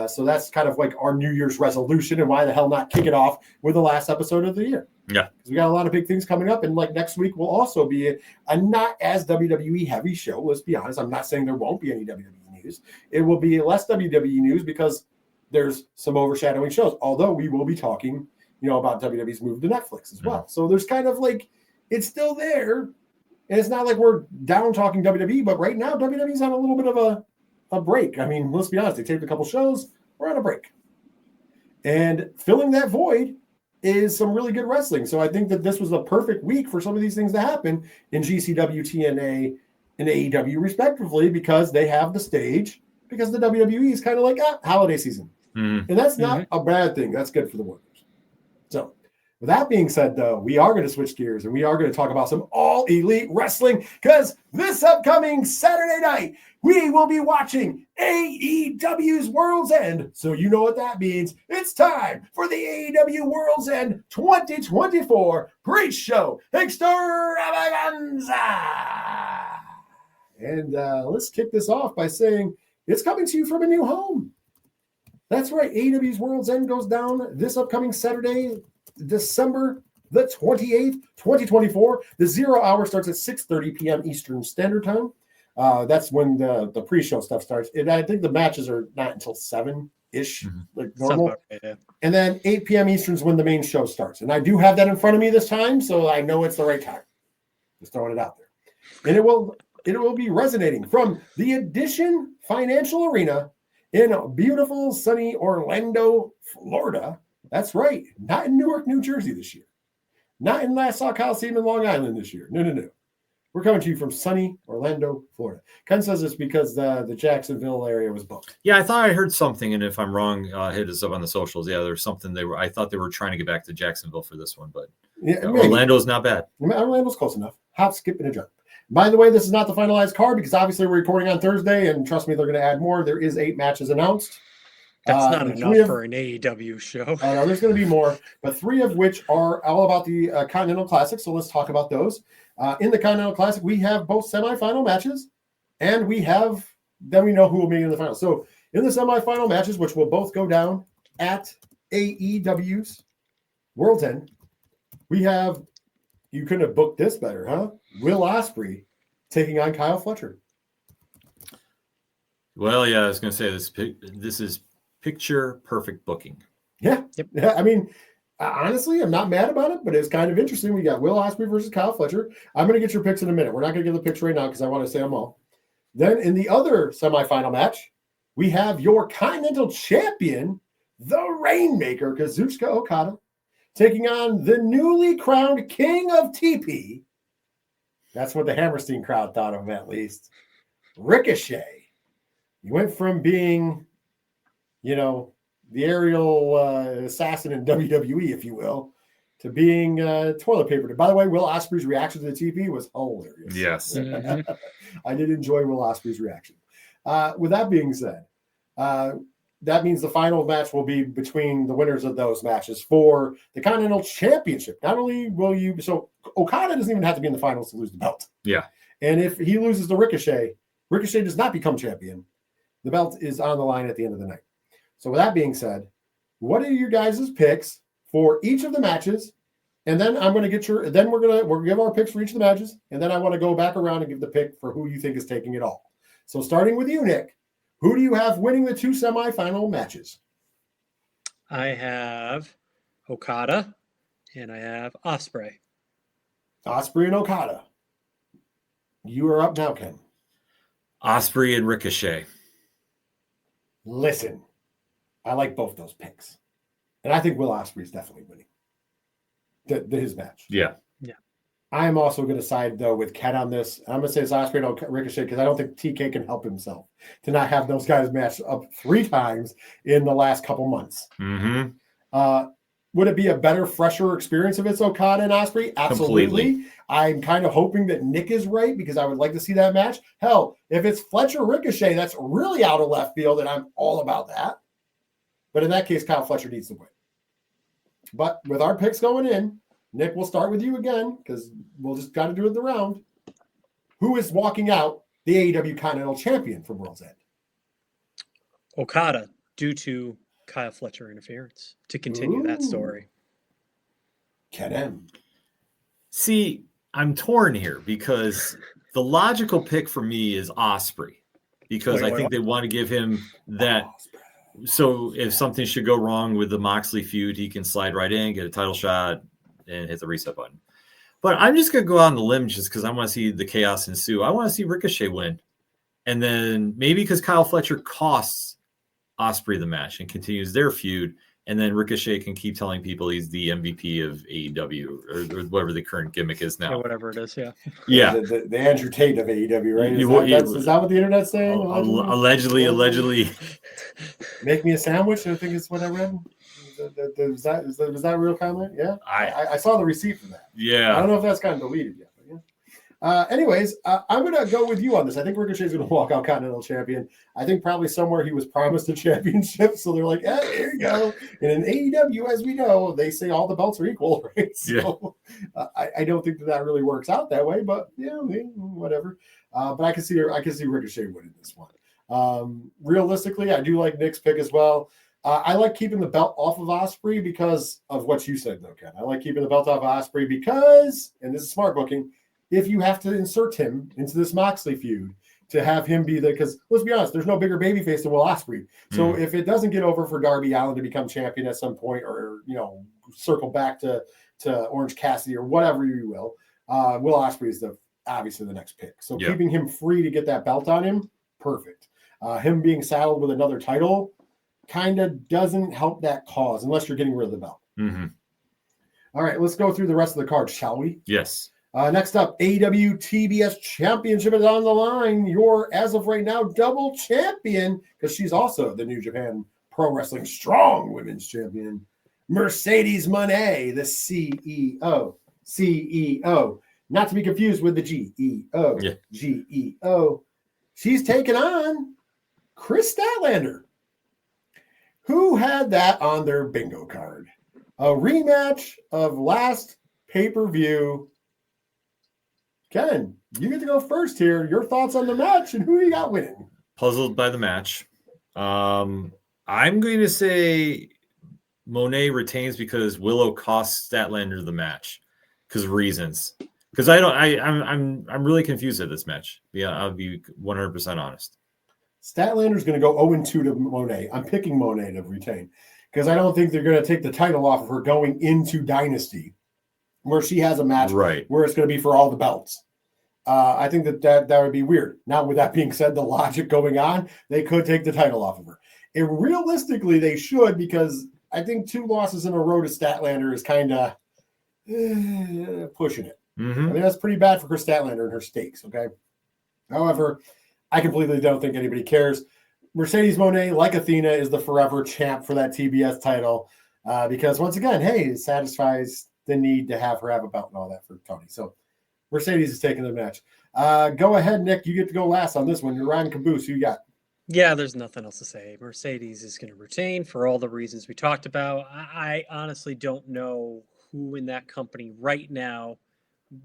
So that's kind of like our New Year's resolution, and why the hell not kick it off with the last episode of the year? Yeah, because we got a lot of big things coming up, and like next week will also be a not as WWE heavy show. Let's be honest. I'm not saying there won't be any WWE news. It will be less WWE news because there's some overshadowing shows. Although we will be talking, about WWE's move to Netflix as well. So there's kind of like it's still there, and it's not like we're down talking WWE. But right now, WWE's on a little bit of a break. I mean, let's be honest. They taped a couple shows. We're on a break, and filling that void is some really good wrestling. So I think that this was a perfect week for some of these things to happen in GCW, TNA, and AEW respectively, because they have the stage, because the WWE is kind of like holiday season. And that's not a bad thing. That's good for the workers. So with that being said, though, we are going to switch gears and we are going to talk about some all elite wrestling, because this upcoming Saturday night, we will be watching AEW's World's End. So you know what that means. It's time for the AEW World's End 2024 Pre-Show Extravaganza. And let's kick this off by saying it's coming to you from a new home. That's right. AEW's World's End goes down this upcoming Saturday, December the 28th, 2024. The 0 hour starts at 6:30 p.m. Eastern Standard Time. That's when the pre-show stuff starts. And I think the matches are not until 7-ish, like normal. And then 8 p.m. Eastern is when the main show starts. And I do have that in front of me this time, so I know it's the right time. Just throwing it out there. And it will be resonating from the Edition Financial Arena in beautiful, sunny Orlando, Florida. That's right. Not in Newark, New Jersey this year. Not in Nassau Coliseum in Long Island this year. No. We're coming to you from sunny Orlando, Florida. Ken says it's because the Jacksonville area was booked. Yeah, I thought I heard something, and if I'm wrong, hit us up on the socials. Yeah, there's something I thought they were trying to get back to Jacksonville for this one, but Orlando's not bad. Orlando's close enough. Hop, skip, and a jump. By the way, this is not the finalized card because obviously we're recording on Thursday, and trust me, they're going to add more. There is 8 matches announced. That's not enough for an AEW show. No, there's going to be more, but 3 of which are all about the Continental Classic. So let's talk about those. In the Continental Classic, we have both semifinal matches, and then we know who will be in the final. So in the semifinal matches, which will both go down at AEW's World's End, we have, you couldn't have booked this better, huh? Will Ospreay taking on Kyle Fletcher. Well, yeah, I was going to say this is picture perfect booking. Yeah. I mean, honestly, I'm not mad about it, but it's kind of interesting. We got Will Ospreay versus Kyle Fletcher. I'm going to get your picks in a minute. We're not going to give the picks right now because I want to say them all. Then in the other semifinal match, we have your Continental Champion, the Rainmaker, Kazuchika Okada, taking on the newly crowned king of TP. That's what the Hammerstein crowd thought of him, at least. Ricochet. He went from being, the aerial assassin in WWE, if you will, to being toilet paper. By the way, Will Ospreay's reaction to the TP was hilarious. Yes. I did enjoy Will Ospreay's reaction. With that being said, that means the final match will be between the winners of those matches for the Continental Championship. Not only will you, so Okada doesn't even have to be in the finals to lose the belt. Yeah. And if he loses to Ricochet, Ricochet does not become champion. The belt is on the line at the end of the night. So with that being said, what are your guys' picks for each of the matches? And then I'm going to get we're going to give our picks for each of the matches. And then I want to go back around and give the pick for who you think is taking it all. So starting with you, Nick, who do you have winning the 2 semifinal matches? I have Okada and I have Ospreay. Ospreay and Okada. You are up now, Ken. Ospreay and Ricochet. Listen, I like both those picks. And I think Will Ospreay is definitely winning his match. Yeah. I am also going to side, though, with Ken on this. I'm going to say it's Ospreay and Ricochet because I don't think TK can help himself to not have those guys match up 3 times in the last couple months. Mm-hmm. Would it be a better, fresher experience if it's Okada and Ospreay? Absolutely. Completely. I'm kind of hoping that Nick is right because I would like to see that match. Hell, if it's Fletcher Ricochet, that's really out of left field, and I'm all about that. But in that case, Kyle Fletcher needs to win. But with our picks going in, Nick, we'll start with you again because we'll just got to do it the round. Who is walking out the AEW Continental Champion from World's End? Okada, due to Kyle Fletcher interference, to continue that story. Ken M. See, I'm torn here because the logical pick for me is Ospreay because I think they want to give him that. So if something should go wrong with the Moxley feud, he can slide right in, get a title shot, and hit the reset button. But I'm just going to go out on the limb just because I want to see the chaos ensue. I want to see Ricochet win. And then maybe because Kyle Fletcher costs Ospreay the match and continues their feud, and then Ricochet can keep telling people he's the MVP of AEW or whatever the current gimmick is now. Yeah, whatever it is, yeah. Yeah. The Andrew Tate of AEW, right? Is that what the internet's saying? Allegedly. Make me a sandwich, I think it's what I read. Was that a real comment? Yeah. I saw the receipt for that. Yeah. I don't know if that's gotten deleted yet. But yeah. Anyways, I'm going to go with you on this. I think Ricochet's going to walk out Continental Champion. I think probably somewhere he was promised a championship. So they're like, there you go. And in AEW, as we know, they say all the belts are equal, right? So I don't think that really works out that way, but whatever. But I can see Ricochet winning this one. Realistically, I do like Nick's pick as well. I like keeping the belt off of Ospreay because of what you said, though, Ken. I like keeping the belt off of Ospreay because, and this is smart booking, if you have to insert him into this Moxley feud to have him be because let's be honest, there's no bigger babyface than Will Ospreay. So if it doesn't get over for Darby Allin to become champion at some point, or circle back to Orange Cassidy or whatever you will, Will Ospreay is obviously the next pick. So keeping him free to get that belt on him, perfect. Him being saddled with another title kind of doesn't help that cause unless you're getting rid of the belt. Mm-hmm. All right, let's go through the rest of the card, shall we? Yes. Next up, AEW TBS Championship is on the line. Your, as of right now, double champion, because she's also the New Japan Pro Wrestling Strong Women's Champion, Mercedes Moné, the CEO. Not to be confused with the GEO. Yeah. GEO. She's taken on Chris Statlander. Who had that on their bingo card? A rematch of last pay-per-view. Ken, you get to go first here. Your thoughts on the match and who you got winning? Puzzled by the match. I'm going to say Monet retains because Willow costs Statlander the match because of reasons. Because I'm really confused at this match. Yeah, I'll be 100% honest. Statlander's going to go 0-2 to Monet. I'm picking Monet to retain because I don't think they're going to take the title off of her going into Dynasty, where she has a match where it's going to be for all the belts. I think that would be weird. Now, with that being said, the logic going on, they could take the title off of her. And realistically, they should because I think 2 losses in a row to Statlander is kind of pushing it. Mm-hmm. I mean, that's pretty bad for Chris Statlander and her stakes, okay? However, I completely don't think anybody cares. Mercedes Moné, like Athena, is the forever champ for that TBS title because, once again, hey, it satisfies the need to have her have a belt and all that for Tony. So Mercedes is taking the match. Go ahead, Nick. You get to go last on this one. You're riding caboose. Who you got? Yeah, there's nothing else to say. Mercedes is going to retain for all the reasons we talked about. I honestly don't know who in that company right now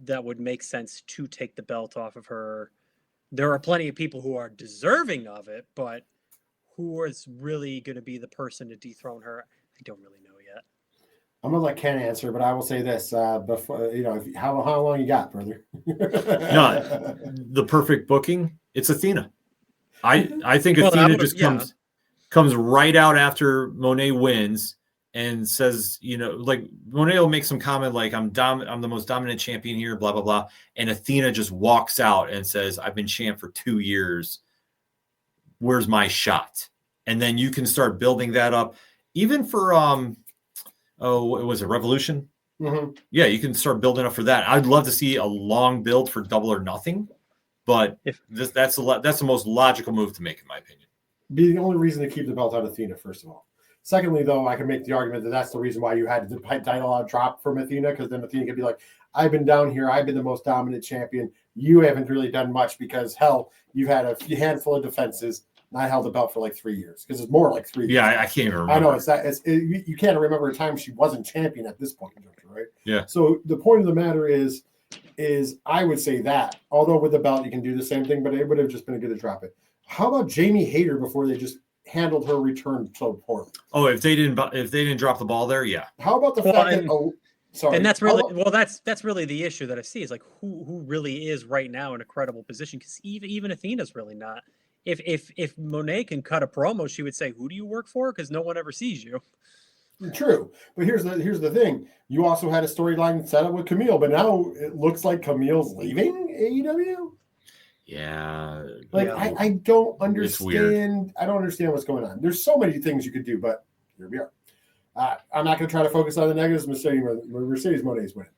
that would make sense to take the belt off of her. There are plenty of people who are deserving of it, but who is really going to be the person to dethrone her? I don't really know yet. I'm gonna let Ken answer, but I will say this: before how long you got, brother? No, the perfect booking. It's Athena. I think Athena just comes right out after Monet wins and says, like Monet will make some comment like I'm the most dominant champion here, blah blah blah, and Athena just walks out and says, "I've been champ for 2 years. Where's my shot?" And then you can start building that up, even for was it Revolution? Mm-hmm. Yeah, you can start building up for that. I'd love to see a long build for Double or Nothing, but that's the most logical move to make, in my opinion. Be the only reason to keep the belt on Athena, first of all. Secondly, though, I can make the argument that that's the reason why you had the title drop from Athena, because then Athena could be like, I've been down here. I've been the most dominant champion. You haven't really done much because, hell, you've had a handful of defenses. And I held the belt for like 3 years because it's more like 3 years. Yeah, I can't even remember. I know you can't remember a time she wasn't champion at this point, right? Yeah. So the point of the matter is I would say that, although with the belt you can do the same thing, but it would have just been good to drop it. How about Jamie Hayter before they just handled her return so poorly? Oh, if they didn't drop the ball there, yeah. How about the fact that sorry. And that's really that's really the issue that I see is like who really is right now in a credible position, because even Athena's really not. If Monet can cut a promo, she would say, "Who do you work for?" Because no one ever sees you. True, but here's the thing: you also had a storyline set up with Camille, but now it looks like Camille's leaving AEW. Yeah, I don't understand. I don't understand what's going on. There's so many things you could do, but here we are. I'm not going to try to focus on the negatives. Mercedes Monet's winning.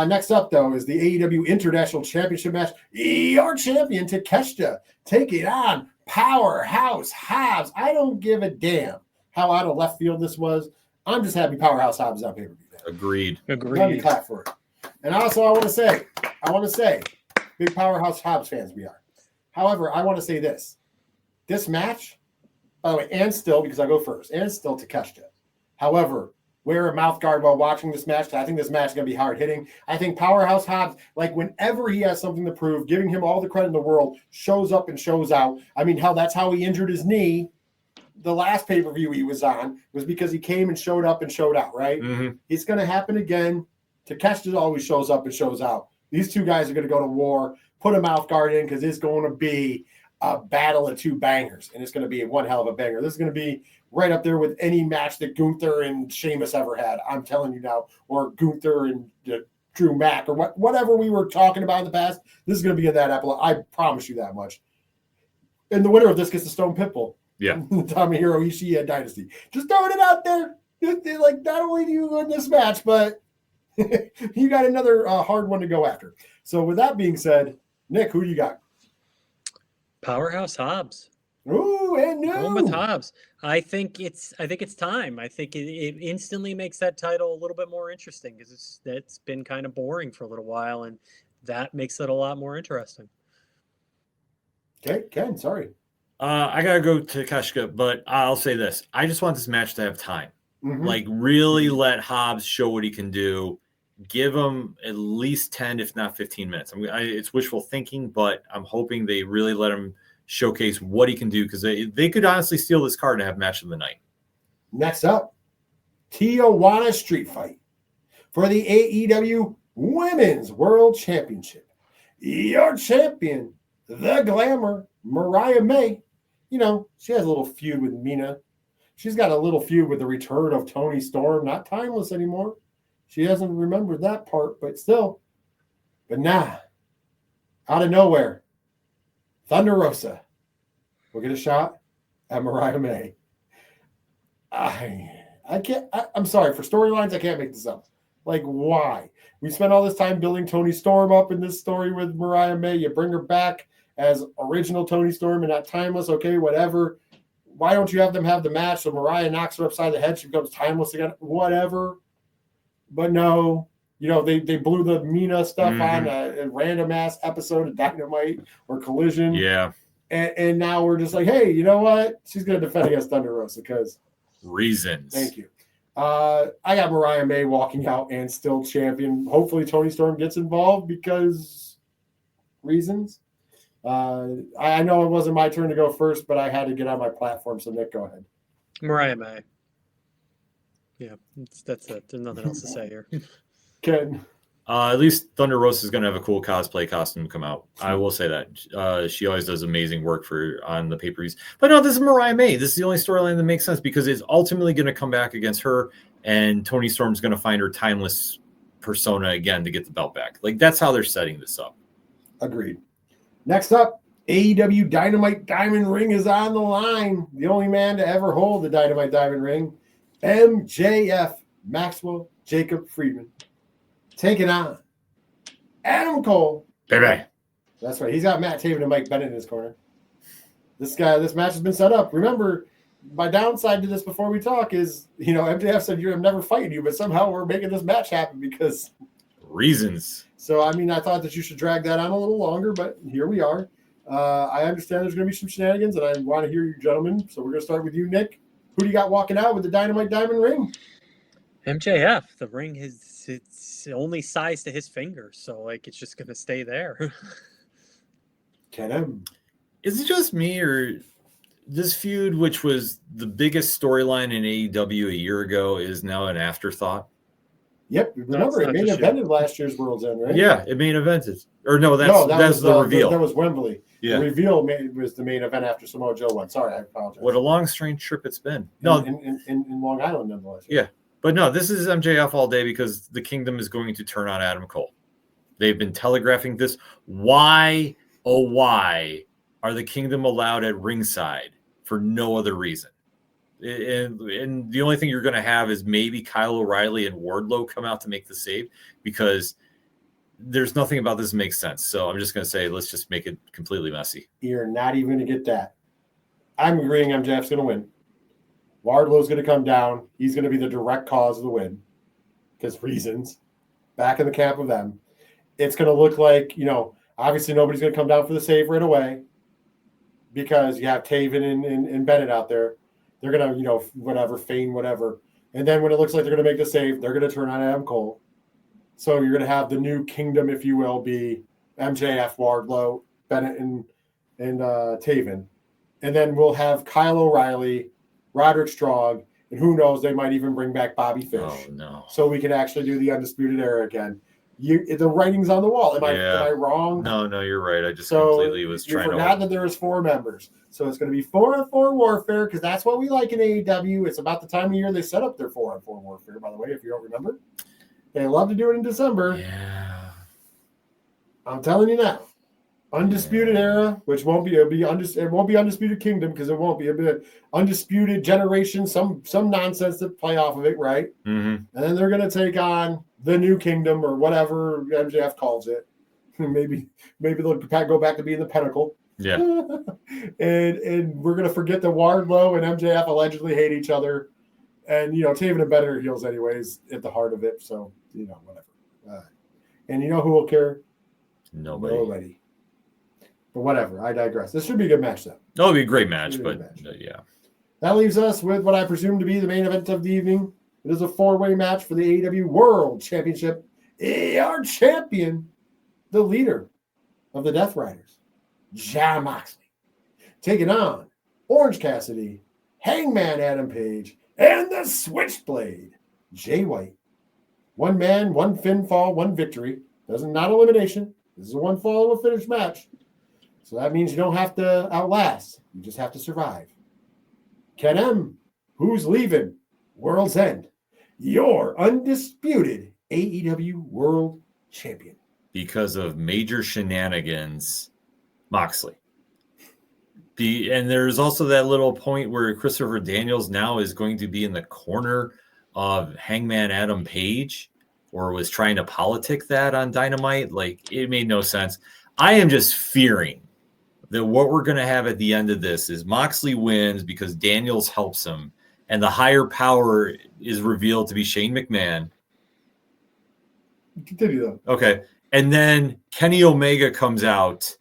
Next up, though, is the AEW International Championship match. Your champion, Takeshita, taking on Powerhouse Hobbs. I don't give a damn how out of left field this was. I'm just happy Powerhouse Hobbs is on pay-per-view. Agreed. Let me clap for it. And also, I want to say, big Powerhouse Hobbs fans we are. However, I want to say this. This match, by the way, and still, because I go first, and still Takeshita. However, wear a mouth guard while watching this match. I think this match is going to be hard hitting. I think Powerhouse Hobbs, like whenever he has something to prove, giving him all the credit in the world, shows up and shows out. I mean, hell, that's how he injured his knee. The last pay-per-view he was on was because he came and showed up and showed out, right? Mm-hmm. It's going to happen again. Takeshita always shows up and shows out. These two guys are going to go to war. Put a mouth guard in because it's going to be a battle of two bangers, and it's going to be one hell of a banger. This is going to be right up there with any match that Gunther and Sheamus ever had. I'm telling you now, or Gunther and Drew Mack, or whatever we were talking about in the past. This is going to be in that epilogue. I promise you that much. And the winner of this gets the Stone Pitbull. Yeah. Tomohiro Ishii Dynasty. Just throwing it out there. Like, not only do you win this match, but you got another hard one to go after. So with that being said, Nick, who do you got? Powerhouse Hobbs. Ooh, and no. Going with Hobbs. I think it's time. I think it instantly makes that title a little bit more interesting because it's been kind of boring for a little while, and that makes it a lot more interesting. Okay, Ken, sorry. I gotta go to Takeshita, but I'll say this: I just want this match to have time. Mm-hmm. Like, really let Hobbs show what he can do. Give him at least 10, if not 15 minutes. It's wishful thinking, but I'm hoping they really let him showcase what he can do, because they could honestly steal this card and have match of the night. Next up, Tijuana Street Fight for the AEW Women's World Championship. Your champion, the Glamour, Mariah May. You know, she has a little feud with Mina. She's got a little feud with the return of Toni Storm. Not timeless anymore. She hasn't remembered that part, but still. But nah, out of nowhere, Thunder Rosa will get a shot at Mariah May. I'm sorry, for storylines, I can't make this up. Like, why? We spent all this time building Tony Storm up in this story with Mariah May. You bring her back as original Tony Storm and not Timeless. Okay, whatever. Why don't you have them have the match so Mariah knocks her upside the head? She becomes Timeless again. Whatever. But no, they blew the Mina stuff on a random ass episode of Dynamite or Collision. Yeah. And now we're just like, hey, you know what? She's going to defend against Thunder Rosa because reasons. Thank you. I got Mariah May walking out and still champion. Hopefully Tony Storm gets involved because reasons. I know it wasn't my turn to go first, but I had to get on my platform. So Nick, go ahead. Mariah May. Yeah, that's it. There's nothing else to say here. Ken. At least Thunder Rosa is going to have a cool cosplay costume come out. I will say that. She always does amazing work on the pay-per-views. But no, this is Mariah May. This is the only storyline that makes sense because it's ultimately going to come back against her, and Tony Storm's going to find her timeless persona again to get the belt back. Like, that's how they're setting this up. Agreed. Next up, AEW Dynamite Diamond Ring is on the line. The only man to ever hold the Dynamite Diamond Ring, MJF, Maxwell Jacob Friedman, taking on Adam Cole. Baby. That's right. He's got Matt Taven and Mike Bennett in his corner. This match has been set up. Remember, my downside to this before we talk is, MJF said, I'm never fighting you, but somehow we're making this match happen because reasons. So, I thought that you should drag that on a little longer, but here we are. I understand there's going to be some shenanigans, and I want to hear you gentlemen. So we're going to start with you, Nick. Who do you got walking out with the Dynamite Diamond Ring? MJF. The ring it's only size to his finger, so it's just going to stay there. Is it just me, or this feud, which was the biggest storyline in AEW a year ago, is now an afterthought? Yep. Remember, it main evented last year's World's End, right? Yeah, it main evented. Or no, that's the reveal. That was Wembley. Yeah. The reveal was the main event after Samoa Joe won. Sorry, I apologize. What a long, strange trip it's been. No, in Long Island, nonetheless. Yeah. But no, this is MJF all day because the Kingdom is going to turn on Adam Cole. They've been telegraphing this. Why, oh why, are the Kingdom allowed at ringside for no other reason? And the only thing you're going to have is maybe Kyle O'Reilly and Wardlow come out to make the save because there's nothing about this that makes sense. So I'm just going to say, let's just make it completely messy. You're not even going to get that. I'm agreeing MJF's going to win. Wardlow's going to come down. He's going to be the direct cause of the win because reasons. Back in the camp of them. It's going to look like, obviously nobody's going to come down for the save right away because you have Taven and Bennett out there. They're going to, feign whatever. And then when it looks like they're going to make the save, they're going to turn on Adam Cole. So you're going to have the new Kingdom, if you will, be MJF, Wardlow, Bennett, and Taven. And then we'll have Kyle O'Reilly, Roderick Strong, and who knows, they might even bring back Bobby Fish. Oh, no. So we can actually do the Undisputed Era again. The writing's on the wall. Am I wrong? No, you're right. I just completely was trying to... You forgot that there was 4 members. So it's going to be 4-on-4 warfare because that's what we like in AEW. It's about the time of year they set up their 4-on-4 warfare, by the way, if you don't remember. They love to do it in December. Yeah. I'm telling you now. Undisputed Era, which won't be, it won't be Undisputed Kingdom because it won't be a bit Undisputed Generation, some nonsense to play off of it, right? Mm-hmm. And then they're going to take on the New Kingdom or whatever MJF calls it. Maybe they'll go back to being the Pinnacle. Yeah. and we're going to forget that Wardlow and MJF allegedly hate each other. And, Taven and Bennett are heels anyways at the heart of it. So, whatever. And you know who will care? Nobody. But whatever. I digress. This should be a good match, though. It'll be a great match, yeah. That leaves us with what I presume to be the main event of the evening. It is a 4-way match for the AEW World Championship. Our champion, the leader of the Death Riders, Jon Moxley, taking on Orange Cassidy, Hangman Adam Page, and the Switchblade, Jay White. 1 man, 1 pinfall, 1 victory. Not elimination. This is a 1 fall of a finish match. So that means you don't have to outlast. You just have to survive. Ken M., who's leaving? World's End. Your undisputed AEW World Champion. Because of major shenanigans, Moxley. And there's also that little point where Christopher Daniels now is going to be in the corner of Hangman Adam Page, or was trying to politic that on Dynamite. Like, it made no sense. I am just fearing that what we're going to have at the end of this is Moxley wins because Daniels helps him, and the higher power is revealed to be Shane McMahon. Continue though. Okay. And then Kenny Omega comes out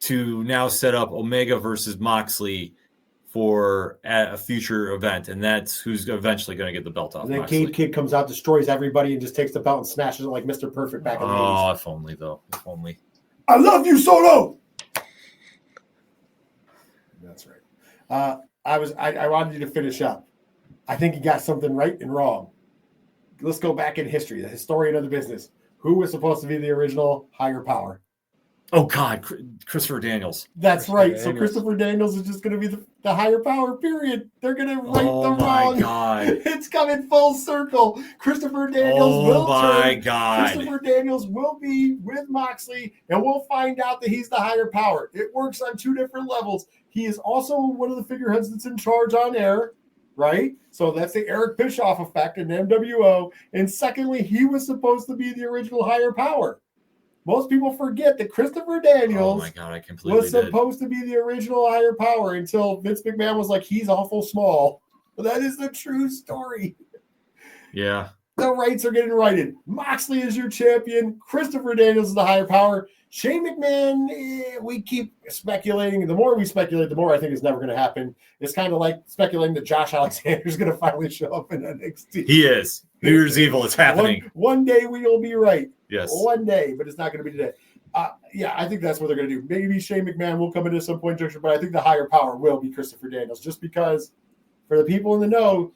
to now set up Omega versus Moxley for a future event, and that's who's eventually going to get the belt off. And then Moxley. Cade Kid comes out, destroys everybody, and just takes the belt and smashes it like Mr. Perfect back in the 80s. Oh, if only though. If only. I love you, Solo. That's right. I wanted you to finish up. I think you got something right and wrong. Let's go back in history. The historian of the business. Who was supposed to be the original higher power? Oh God, Christopher Daniels. That's Christopher right. Daniels. So Christopher Daniels is just going to be the higher power, period. They're going to right the Oh my wrong. God. It's coming full circle. Christopher Daniels will Oh my turn. God. Christopher Daniels will be with Moxley, and we'll find out that he's the higher power. It works on two different levels. He is also one of the figureheads that's in charge on air, right? So that's the Eric Bischoff effect in MWO. And secondly, he was supposed to be the original higher power. Most people forget that Christopher Daniels Oh my God, I completely was did. supposed to be the original higher power until Vince McMahon was like, he's awful small. But that is the true story. Yeah. The rights are getting righted. Moxley is your champion. Christopher Daniels is the higher power. Shane McMahon, we keep speculating. The more we speculate, the more I think it's never going to happen. It's kind of like speculating that Josh Alexander is going to finally show up in NXT. He is. New Year's Evil. It's happening. One day we will be right. Yes. One day, but it's not going to be today. Yeah, I think that's what they're going to do. Maybe Shane McMahon will come into some point junction, but I think the higher power will be Christopher Daniels, just because for the people in the know,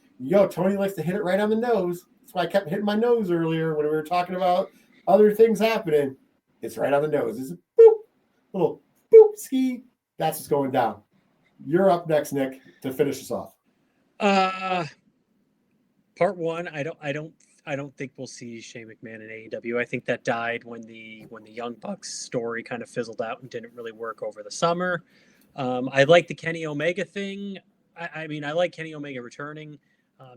Tony likes to hit it right on the nose. That's why I kept hitting my nose earlier when we were talking about other things happening. It's right on the nose. It's a boop, little boop ski. That's what's going down. You're up next, Nick, to finish us off. Part one, I don't think we'll see Shane McMahon in AEW. I think that died when the Young Bucks story kind of fizzled out and didn't really work over the summer. I like the Kenny Omega thing. I mean, I like Kenny Omega returning.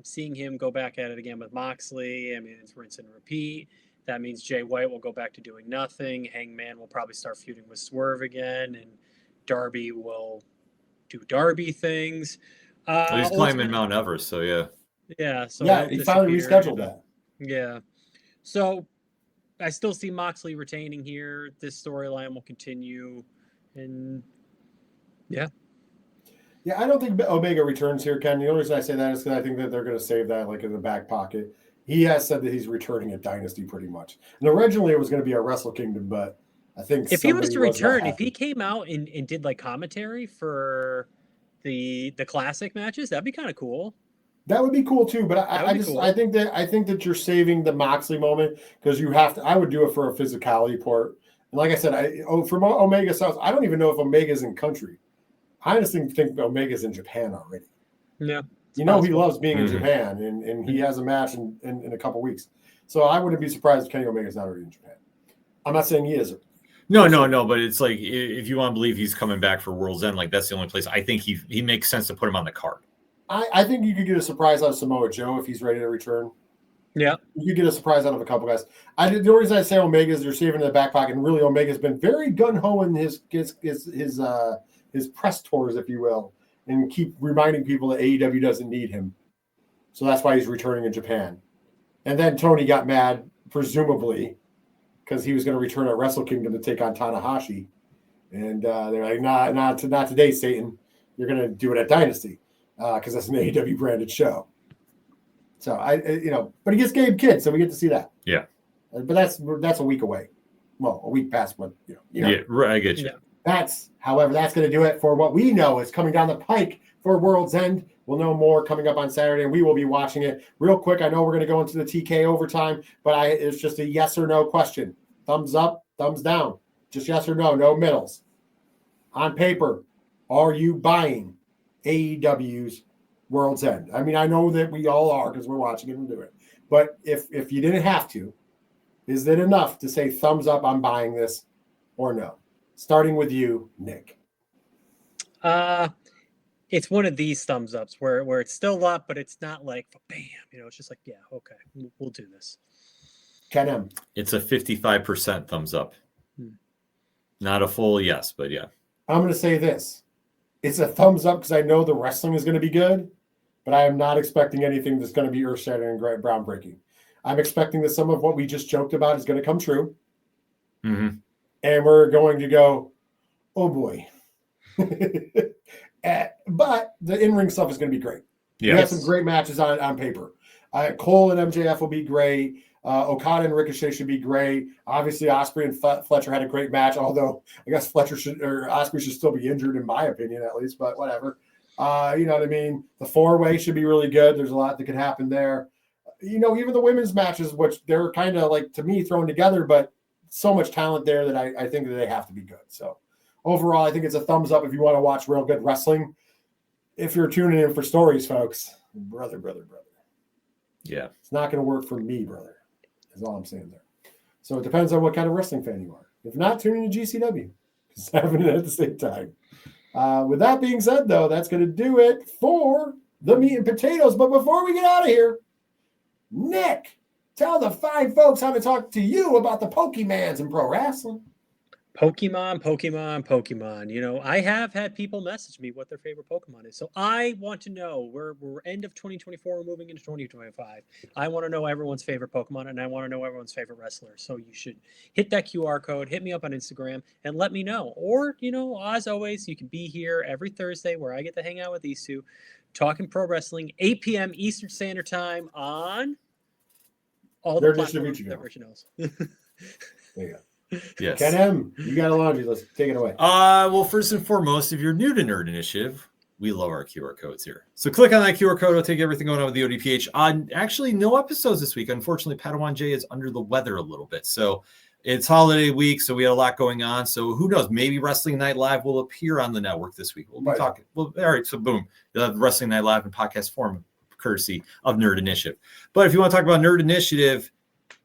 Seeing him go back at it again with Moxley, I mean, it's rinse and repeat. That means Jay White will go back to doing nothing. Hangman will probably start feuding with Swerve again, and Darby will do Darby things. Well, he's climbing Mount Everest, so yeah. Yeah. So yeah, he finally rescheduled that. Yeah. So I still see Moxley retaining here. This storyline will continue. And yeah. Yeah, I don't think Omega returns here, Ken. The only reason I say that is because I think that they're going to save that like in the back pocket. He has said that he's returning at Dynasty pretty much. And originally it was going to be a Wrestle Kingdom, but I think if he was to return, if he came out and did like commentary for the classic matches, that'd be kind of cool. That would be cool too, but I think that you're saving the Moxley moment because you have to. I would do it for a physicality port. And like I said, from Omega South, I don't even know if Omega's in country. I honestly think Omega's in Japan already. Yeah, he loves being in Japan, and he has a match in a couple weeks. So I wouldn't be surprised if Kenny Omega's not already in Japan. I'm not saying he is. No, but it's like if you want to believe he's coming back for World's End, like that's the only place I think he makes sense to put him on the card. I think you could get a surprise out of Samoa Joe if he's ready to return. Yeah. You could get a surprise out of a couple guys. The only reason I say Omega is they're saving in the back pocket, and really Omega's been very gung-ho in his press tours, if you will, and keep reminding people that AEW doesn't need him. So that's why he's returning in Japan. And then Tony got mad, presumably, because he was going to return at Wrestle Kingdom to take on Tanahashi. And they're like, not today, Satan. You're going to do it at Dynasty. Because that's an AEW branded show. So but he gets Gabe Kidd, so we get to see that. Yeah. But that's a week away. Well, a week past what Yeah, right, I get you. Yeah. However, that's going to do it for what we know is coming down the pike for World's End. We'll know more coming up on Saturday, and we will be watching it real quick. I know we're going to go into the TK overtime, but it's just a yes or no question. Thumbs up, thumbs down. Just yes or no, no middles. On paper, are you buying AEW's World's End? I mean, I know that we all are because we're watching it and do it. But if you didn't have to, is it enough to say thumbs up, I'm buying this, or no? Starting with you, Nick. It's one of these thumbs ups where it's still up, but it's not like bam. It's just like, yeah, okay, we'll do this. Ken M. It's a 55% thumbs up. Not a full yes, but yeah. I'm going to say this. It's a thumbs up because I know the wrestling is going to be good, but I am not expecting anything that's going to be earth-shattering and groundbreaking. I'm expecting that some of what we just joked about is going to come true. Mm-hmm. And we're going to go, oh boy. But the in-ring stuff is going to be great. Yes. We have some great matches on paper. Cole and MJF will be great. Okada and Ricochet should be great. Obviously, Ospreay and Fletcher had a great match, although I guess Ospreay should still be injured, in my opinion, at least, but whatever. You know what I mean? The four-way should be really good. There's a lot that could happen there. Even the women's matches, which they're kind of like, to me, thrown together, but so much talent there that I think that they have to be good. So overall, I think it's a thumbs up if you want to watch real good wrestling. If you're tuning in for stories, folks, brother. Yeah. It's not going to work for me, brother. Is all I'm saying there. So it depends on what kind of wrestling fan you are. If not, tune in to GCW. It's happening at the same time. With that being said, though, that's going to do it for the meat and potatoes. But before we get out of here, Nick, tell the fine folks how to talk to you about the Pokemans in pro wrestling. Pokemon. I have had people message me what their favorite Pokemon is. So I want to know. We're end of 2024. We're moving into 2025. I want to know everyone's favorite Pokemon, and I want to know everyone's favorite wrestler. So you should hit that QR code, hit me up on Instagram, and let me know. Or, as always, you can be here every Thursday where I get to hang out with these two, talking pro wrestling, 8 p.m. Eastern Standard Time on all the platforms that Richard knows. There you go. Yes. Ken M, you got a laundry list. Take it away. Well, first and foremost, if you're new to Nerd Initiative, we love our QR codes here. So click on that QR code. It'll take everything going on with the ODPH. Actually, no episodes this week. Unfortunately, Padawan J is under the weather a little bit. So it's holiday week, so we had a lot going on. So who knows? Maybe Wrestling Night Live will appear on the network this week. We'll be talking. Well, all right, so boom. You'll have Wrestling Night Live in podcast form, courtesy of Nerd Initiative. But if you want to talk about Nerd Initiative,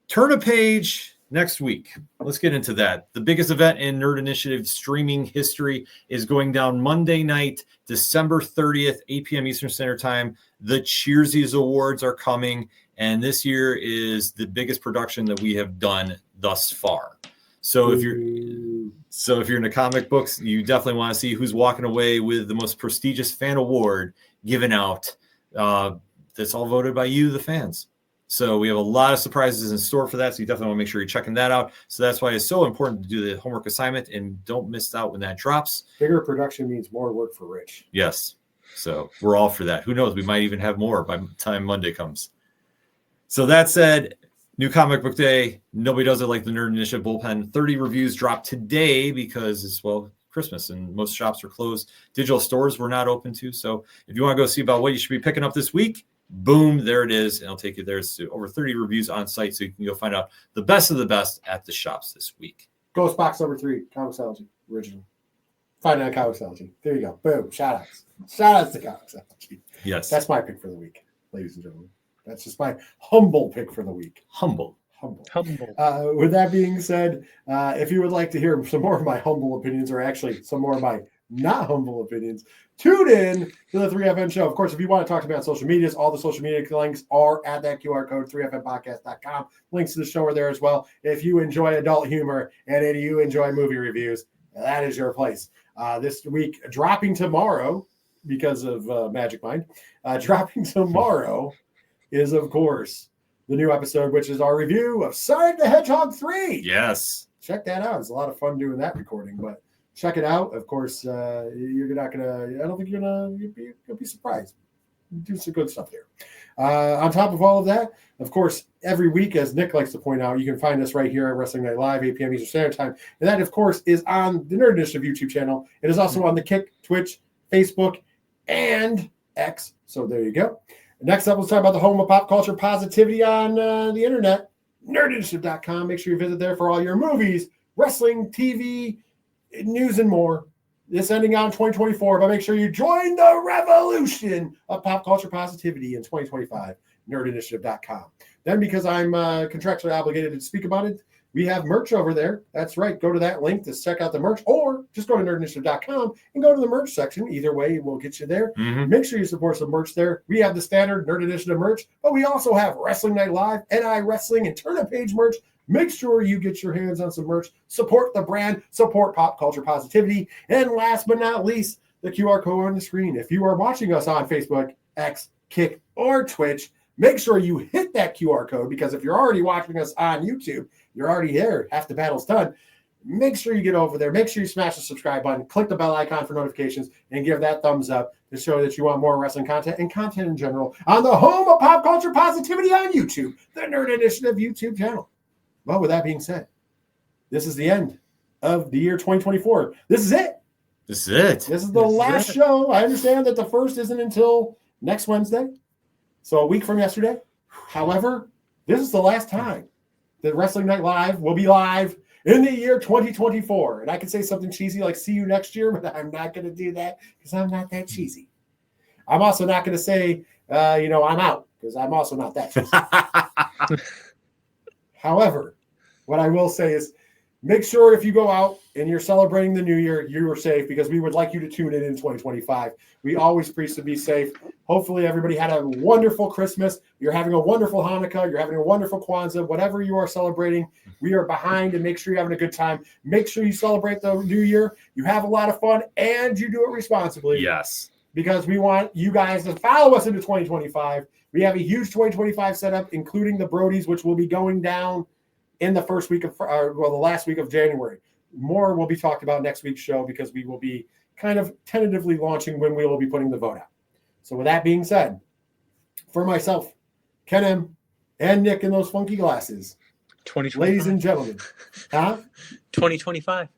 turn a page next week. Let's get into that. The biggest event in Nerd Initiative streaming history is going down Monday night, December 30th, 8 p.m. Eastern Standard Time. The Cheersies Awards are coming, and this year is the biggest production that we have done thus far. So if you're into comic books, you definitely want to see who's walking away with the most prestigious fan award given out. That's all voted by you, the fans. So we have a lot of surprises in store for that. So you definitely want to make sure you're checking that out. So that's why it's so important to do the homework assignment and don't miss out when that drops. Bigger production means more work for Rich. Yes. So we're all for that. Who knows? We might even have more by the time Monday comes. So that said, new comic book day. Nobody does it like the Nerd Initiative bullpen. 30 reviews dropped today because it's, Christmas and most shops are closed. Digital stores were not open too. So if you want to go see about what you should be picking up this week, boom, there it is. And I'll take you there. It's over 30 reviews on site. So you can go find out the best of the best at the shops this week. Ghost Box number 3, Comixology, original. Find it on Comixology. There you go. Boom. Shout outs. Shout outs to Comixology. Yes. That's my pick for the week, ladies and gentlemen. That's just my humble pick for the week. Humble. With that being said, if you would like to hear some more of my humble opinions, or actually some more of my not humble opinions, tune in to the 3FN show. Of course, if you want to talk to me on social medias, all the social media links are at that QR code, 3fnpodcast.com. Links to the show are there as well. If you enjoy adult humor and if you enjoy movie reviews, that is your place. This week, dropping tomorrow, because of Magic Mind, dropping tomorrow is, of course, the new episode, which is our review of Sonic the Hedgehog 3. Yes. Check that out. It's a lot of fun doing that recording, but check it out. Of course, you're not going to, I don't think you'll be surprised. Do some good stuff there. On top of all of that, of course, every week, as Nick likes to point out, you can find us right here at Wrestling Night Live, 8 p.m. Eastern Standard Time. And that, of course, is on the Nerd Initiative YouTube channel. It is also on the Kick, Twitch, Facebook, and X. So there you go. Next up, let's talk about the home of pop culture positivity on the internet, nerdinitiative.com. Make sure you visit there for all your movies, wrestling, TV, news, and more. This ending out in 2024, but make sure you join the revolution of pop culture positivity in 2025, nerdinitiative.com. Then, because I'm contractually obligated to speak about it, We have merch over there. That's right. Go to that link to check out the merch, or just go to nerdinitiative.com and go to the merch section. Either way, we'll get you there. Mhm. Make sure you support some merch there. We have the standard Nerd Initiative merch, but we also have Wrestling Night Live, NI Wrestling, and Turnip Page merch. Make sure you get your hands on some merch. Support the brand. Support pop culture positivity. And last but not least, the QR code on the screen. If you are watching us on Facebook, X, Kick, or Twitch, make sure you hit that QR code, because if you're already watching us on YouTube, you're already there. Half the battle's done. Make sure you get over there. Make sure you smash the subscribe button, click the bell icon for notifications, and give that thumbs up to show that you want more wrestling content and content in general on the home of pop culture positivity on YouTube, the Nerd Initiative YouTube channel. Well, with that being said, this is the end of the year 2024. This is it. This is it. This is the last show. I understand that the first isn't until next Wednesday, so a week from yesterday. However, this is the last time that Wrestling Night Live will be live in the year 2024. And I can say something cheesy like "see you next year," but I'm not going to do that because I'm not that cheesy. I'm also not going to say, I'm out, because I'm also not that cheesy. However, what I will say is, make sure if you go out and you're celebrating the new year, you are safe, because we would like you to tune in 2025. We always preach to be safe. Hopefully everybody had a wonderful Christmas. You're having a wonderful Hanukkah. You're having a wonderful Kwanzaa. Whatever you are celebrating, we are behind, and make sure you're having a good time. Make sure you celebrate the new year. You have a lot of fun, and you do it responsibly. Yes. Because we want you guys to follow us into 2025. We have a huge 2025 setup, including the Brodies, which will be going down in the first week of, the last week of January. More will be talked about next week's show, because we will be kind of tentatively launching when we will be putting the vote out. So with that being said, for myself, Ken M, and Nick in those funky glasses, 2025. ladies and gentlemen, 2025.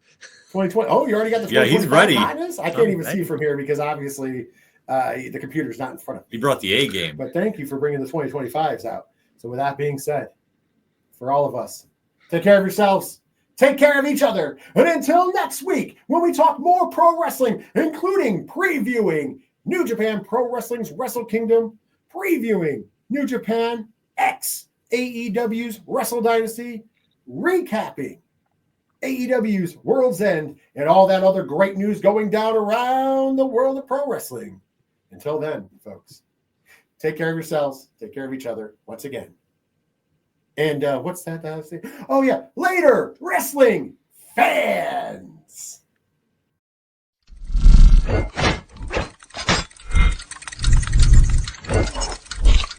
2020. Oh, you already got the 2025 Yeah, he's ready. hotness? I can't even see from here, because obviously the computer's not in front of me. He brought the A game. But thank you for bringing the 2025s out. So with that being said, for all of us, take care of yourselves. Take care of each other. And until next week, when we talk more pro wrestling, including previewing New Japan Pro Wrestling's Wrestle Kingdom, previewing New Japan X AEW's Wrestle Dynasty, recapping AEW's World's End, and all that other great news going down around the world of pro wrestling. Until then, folks, take care of yourselves. Take care of each other once again. And what's that? Oh, yeah. Later, wrestling fans.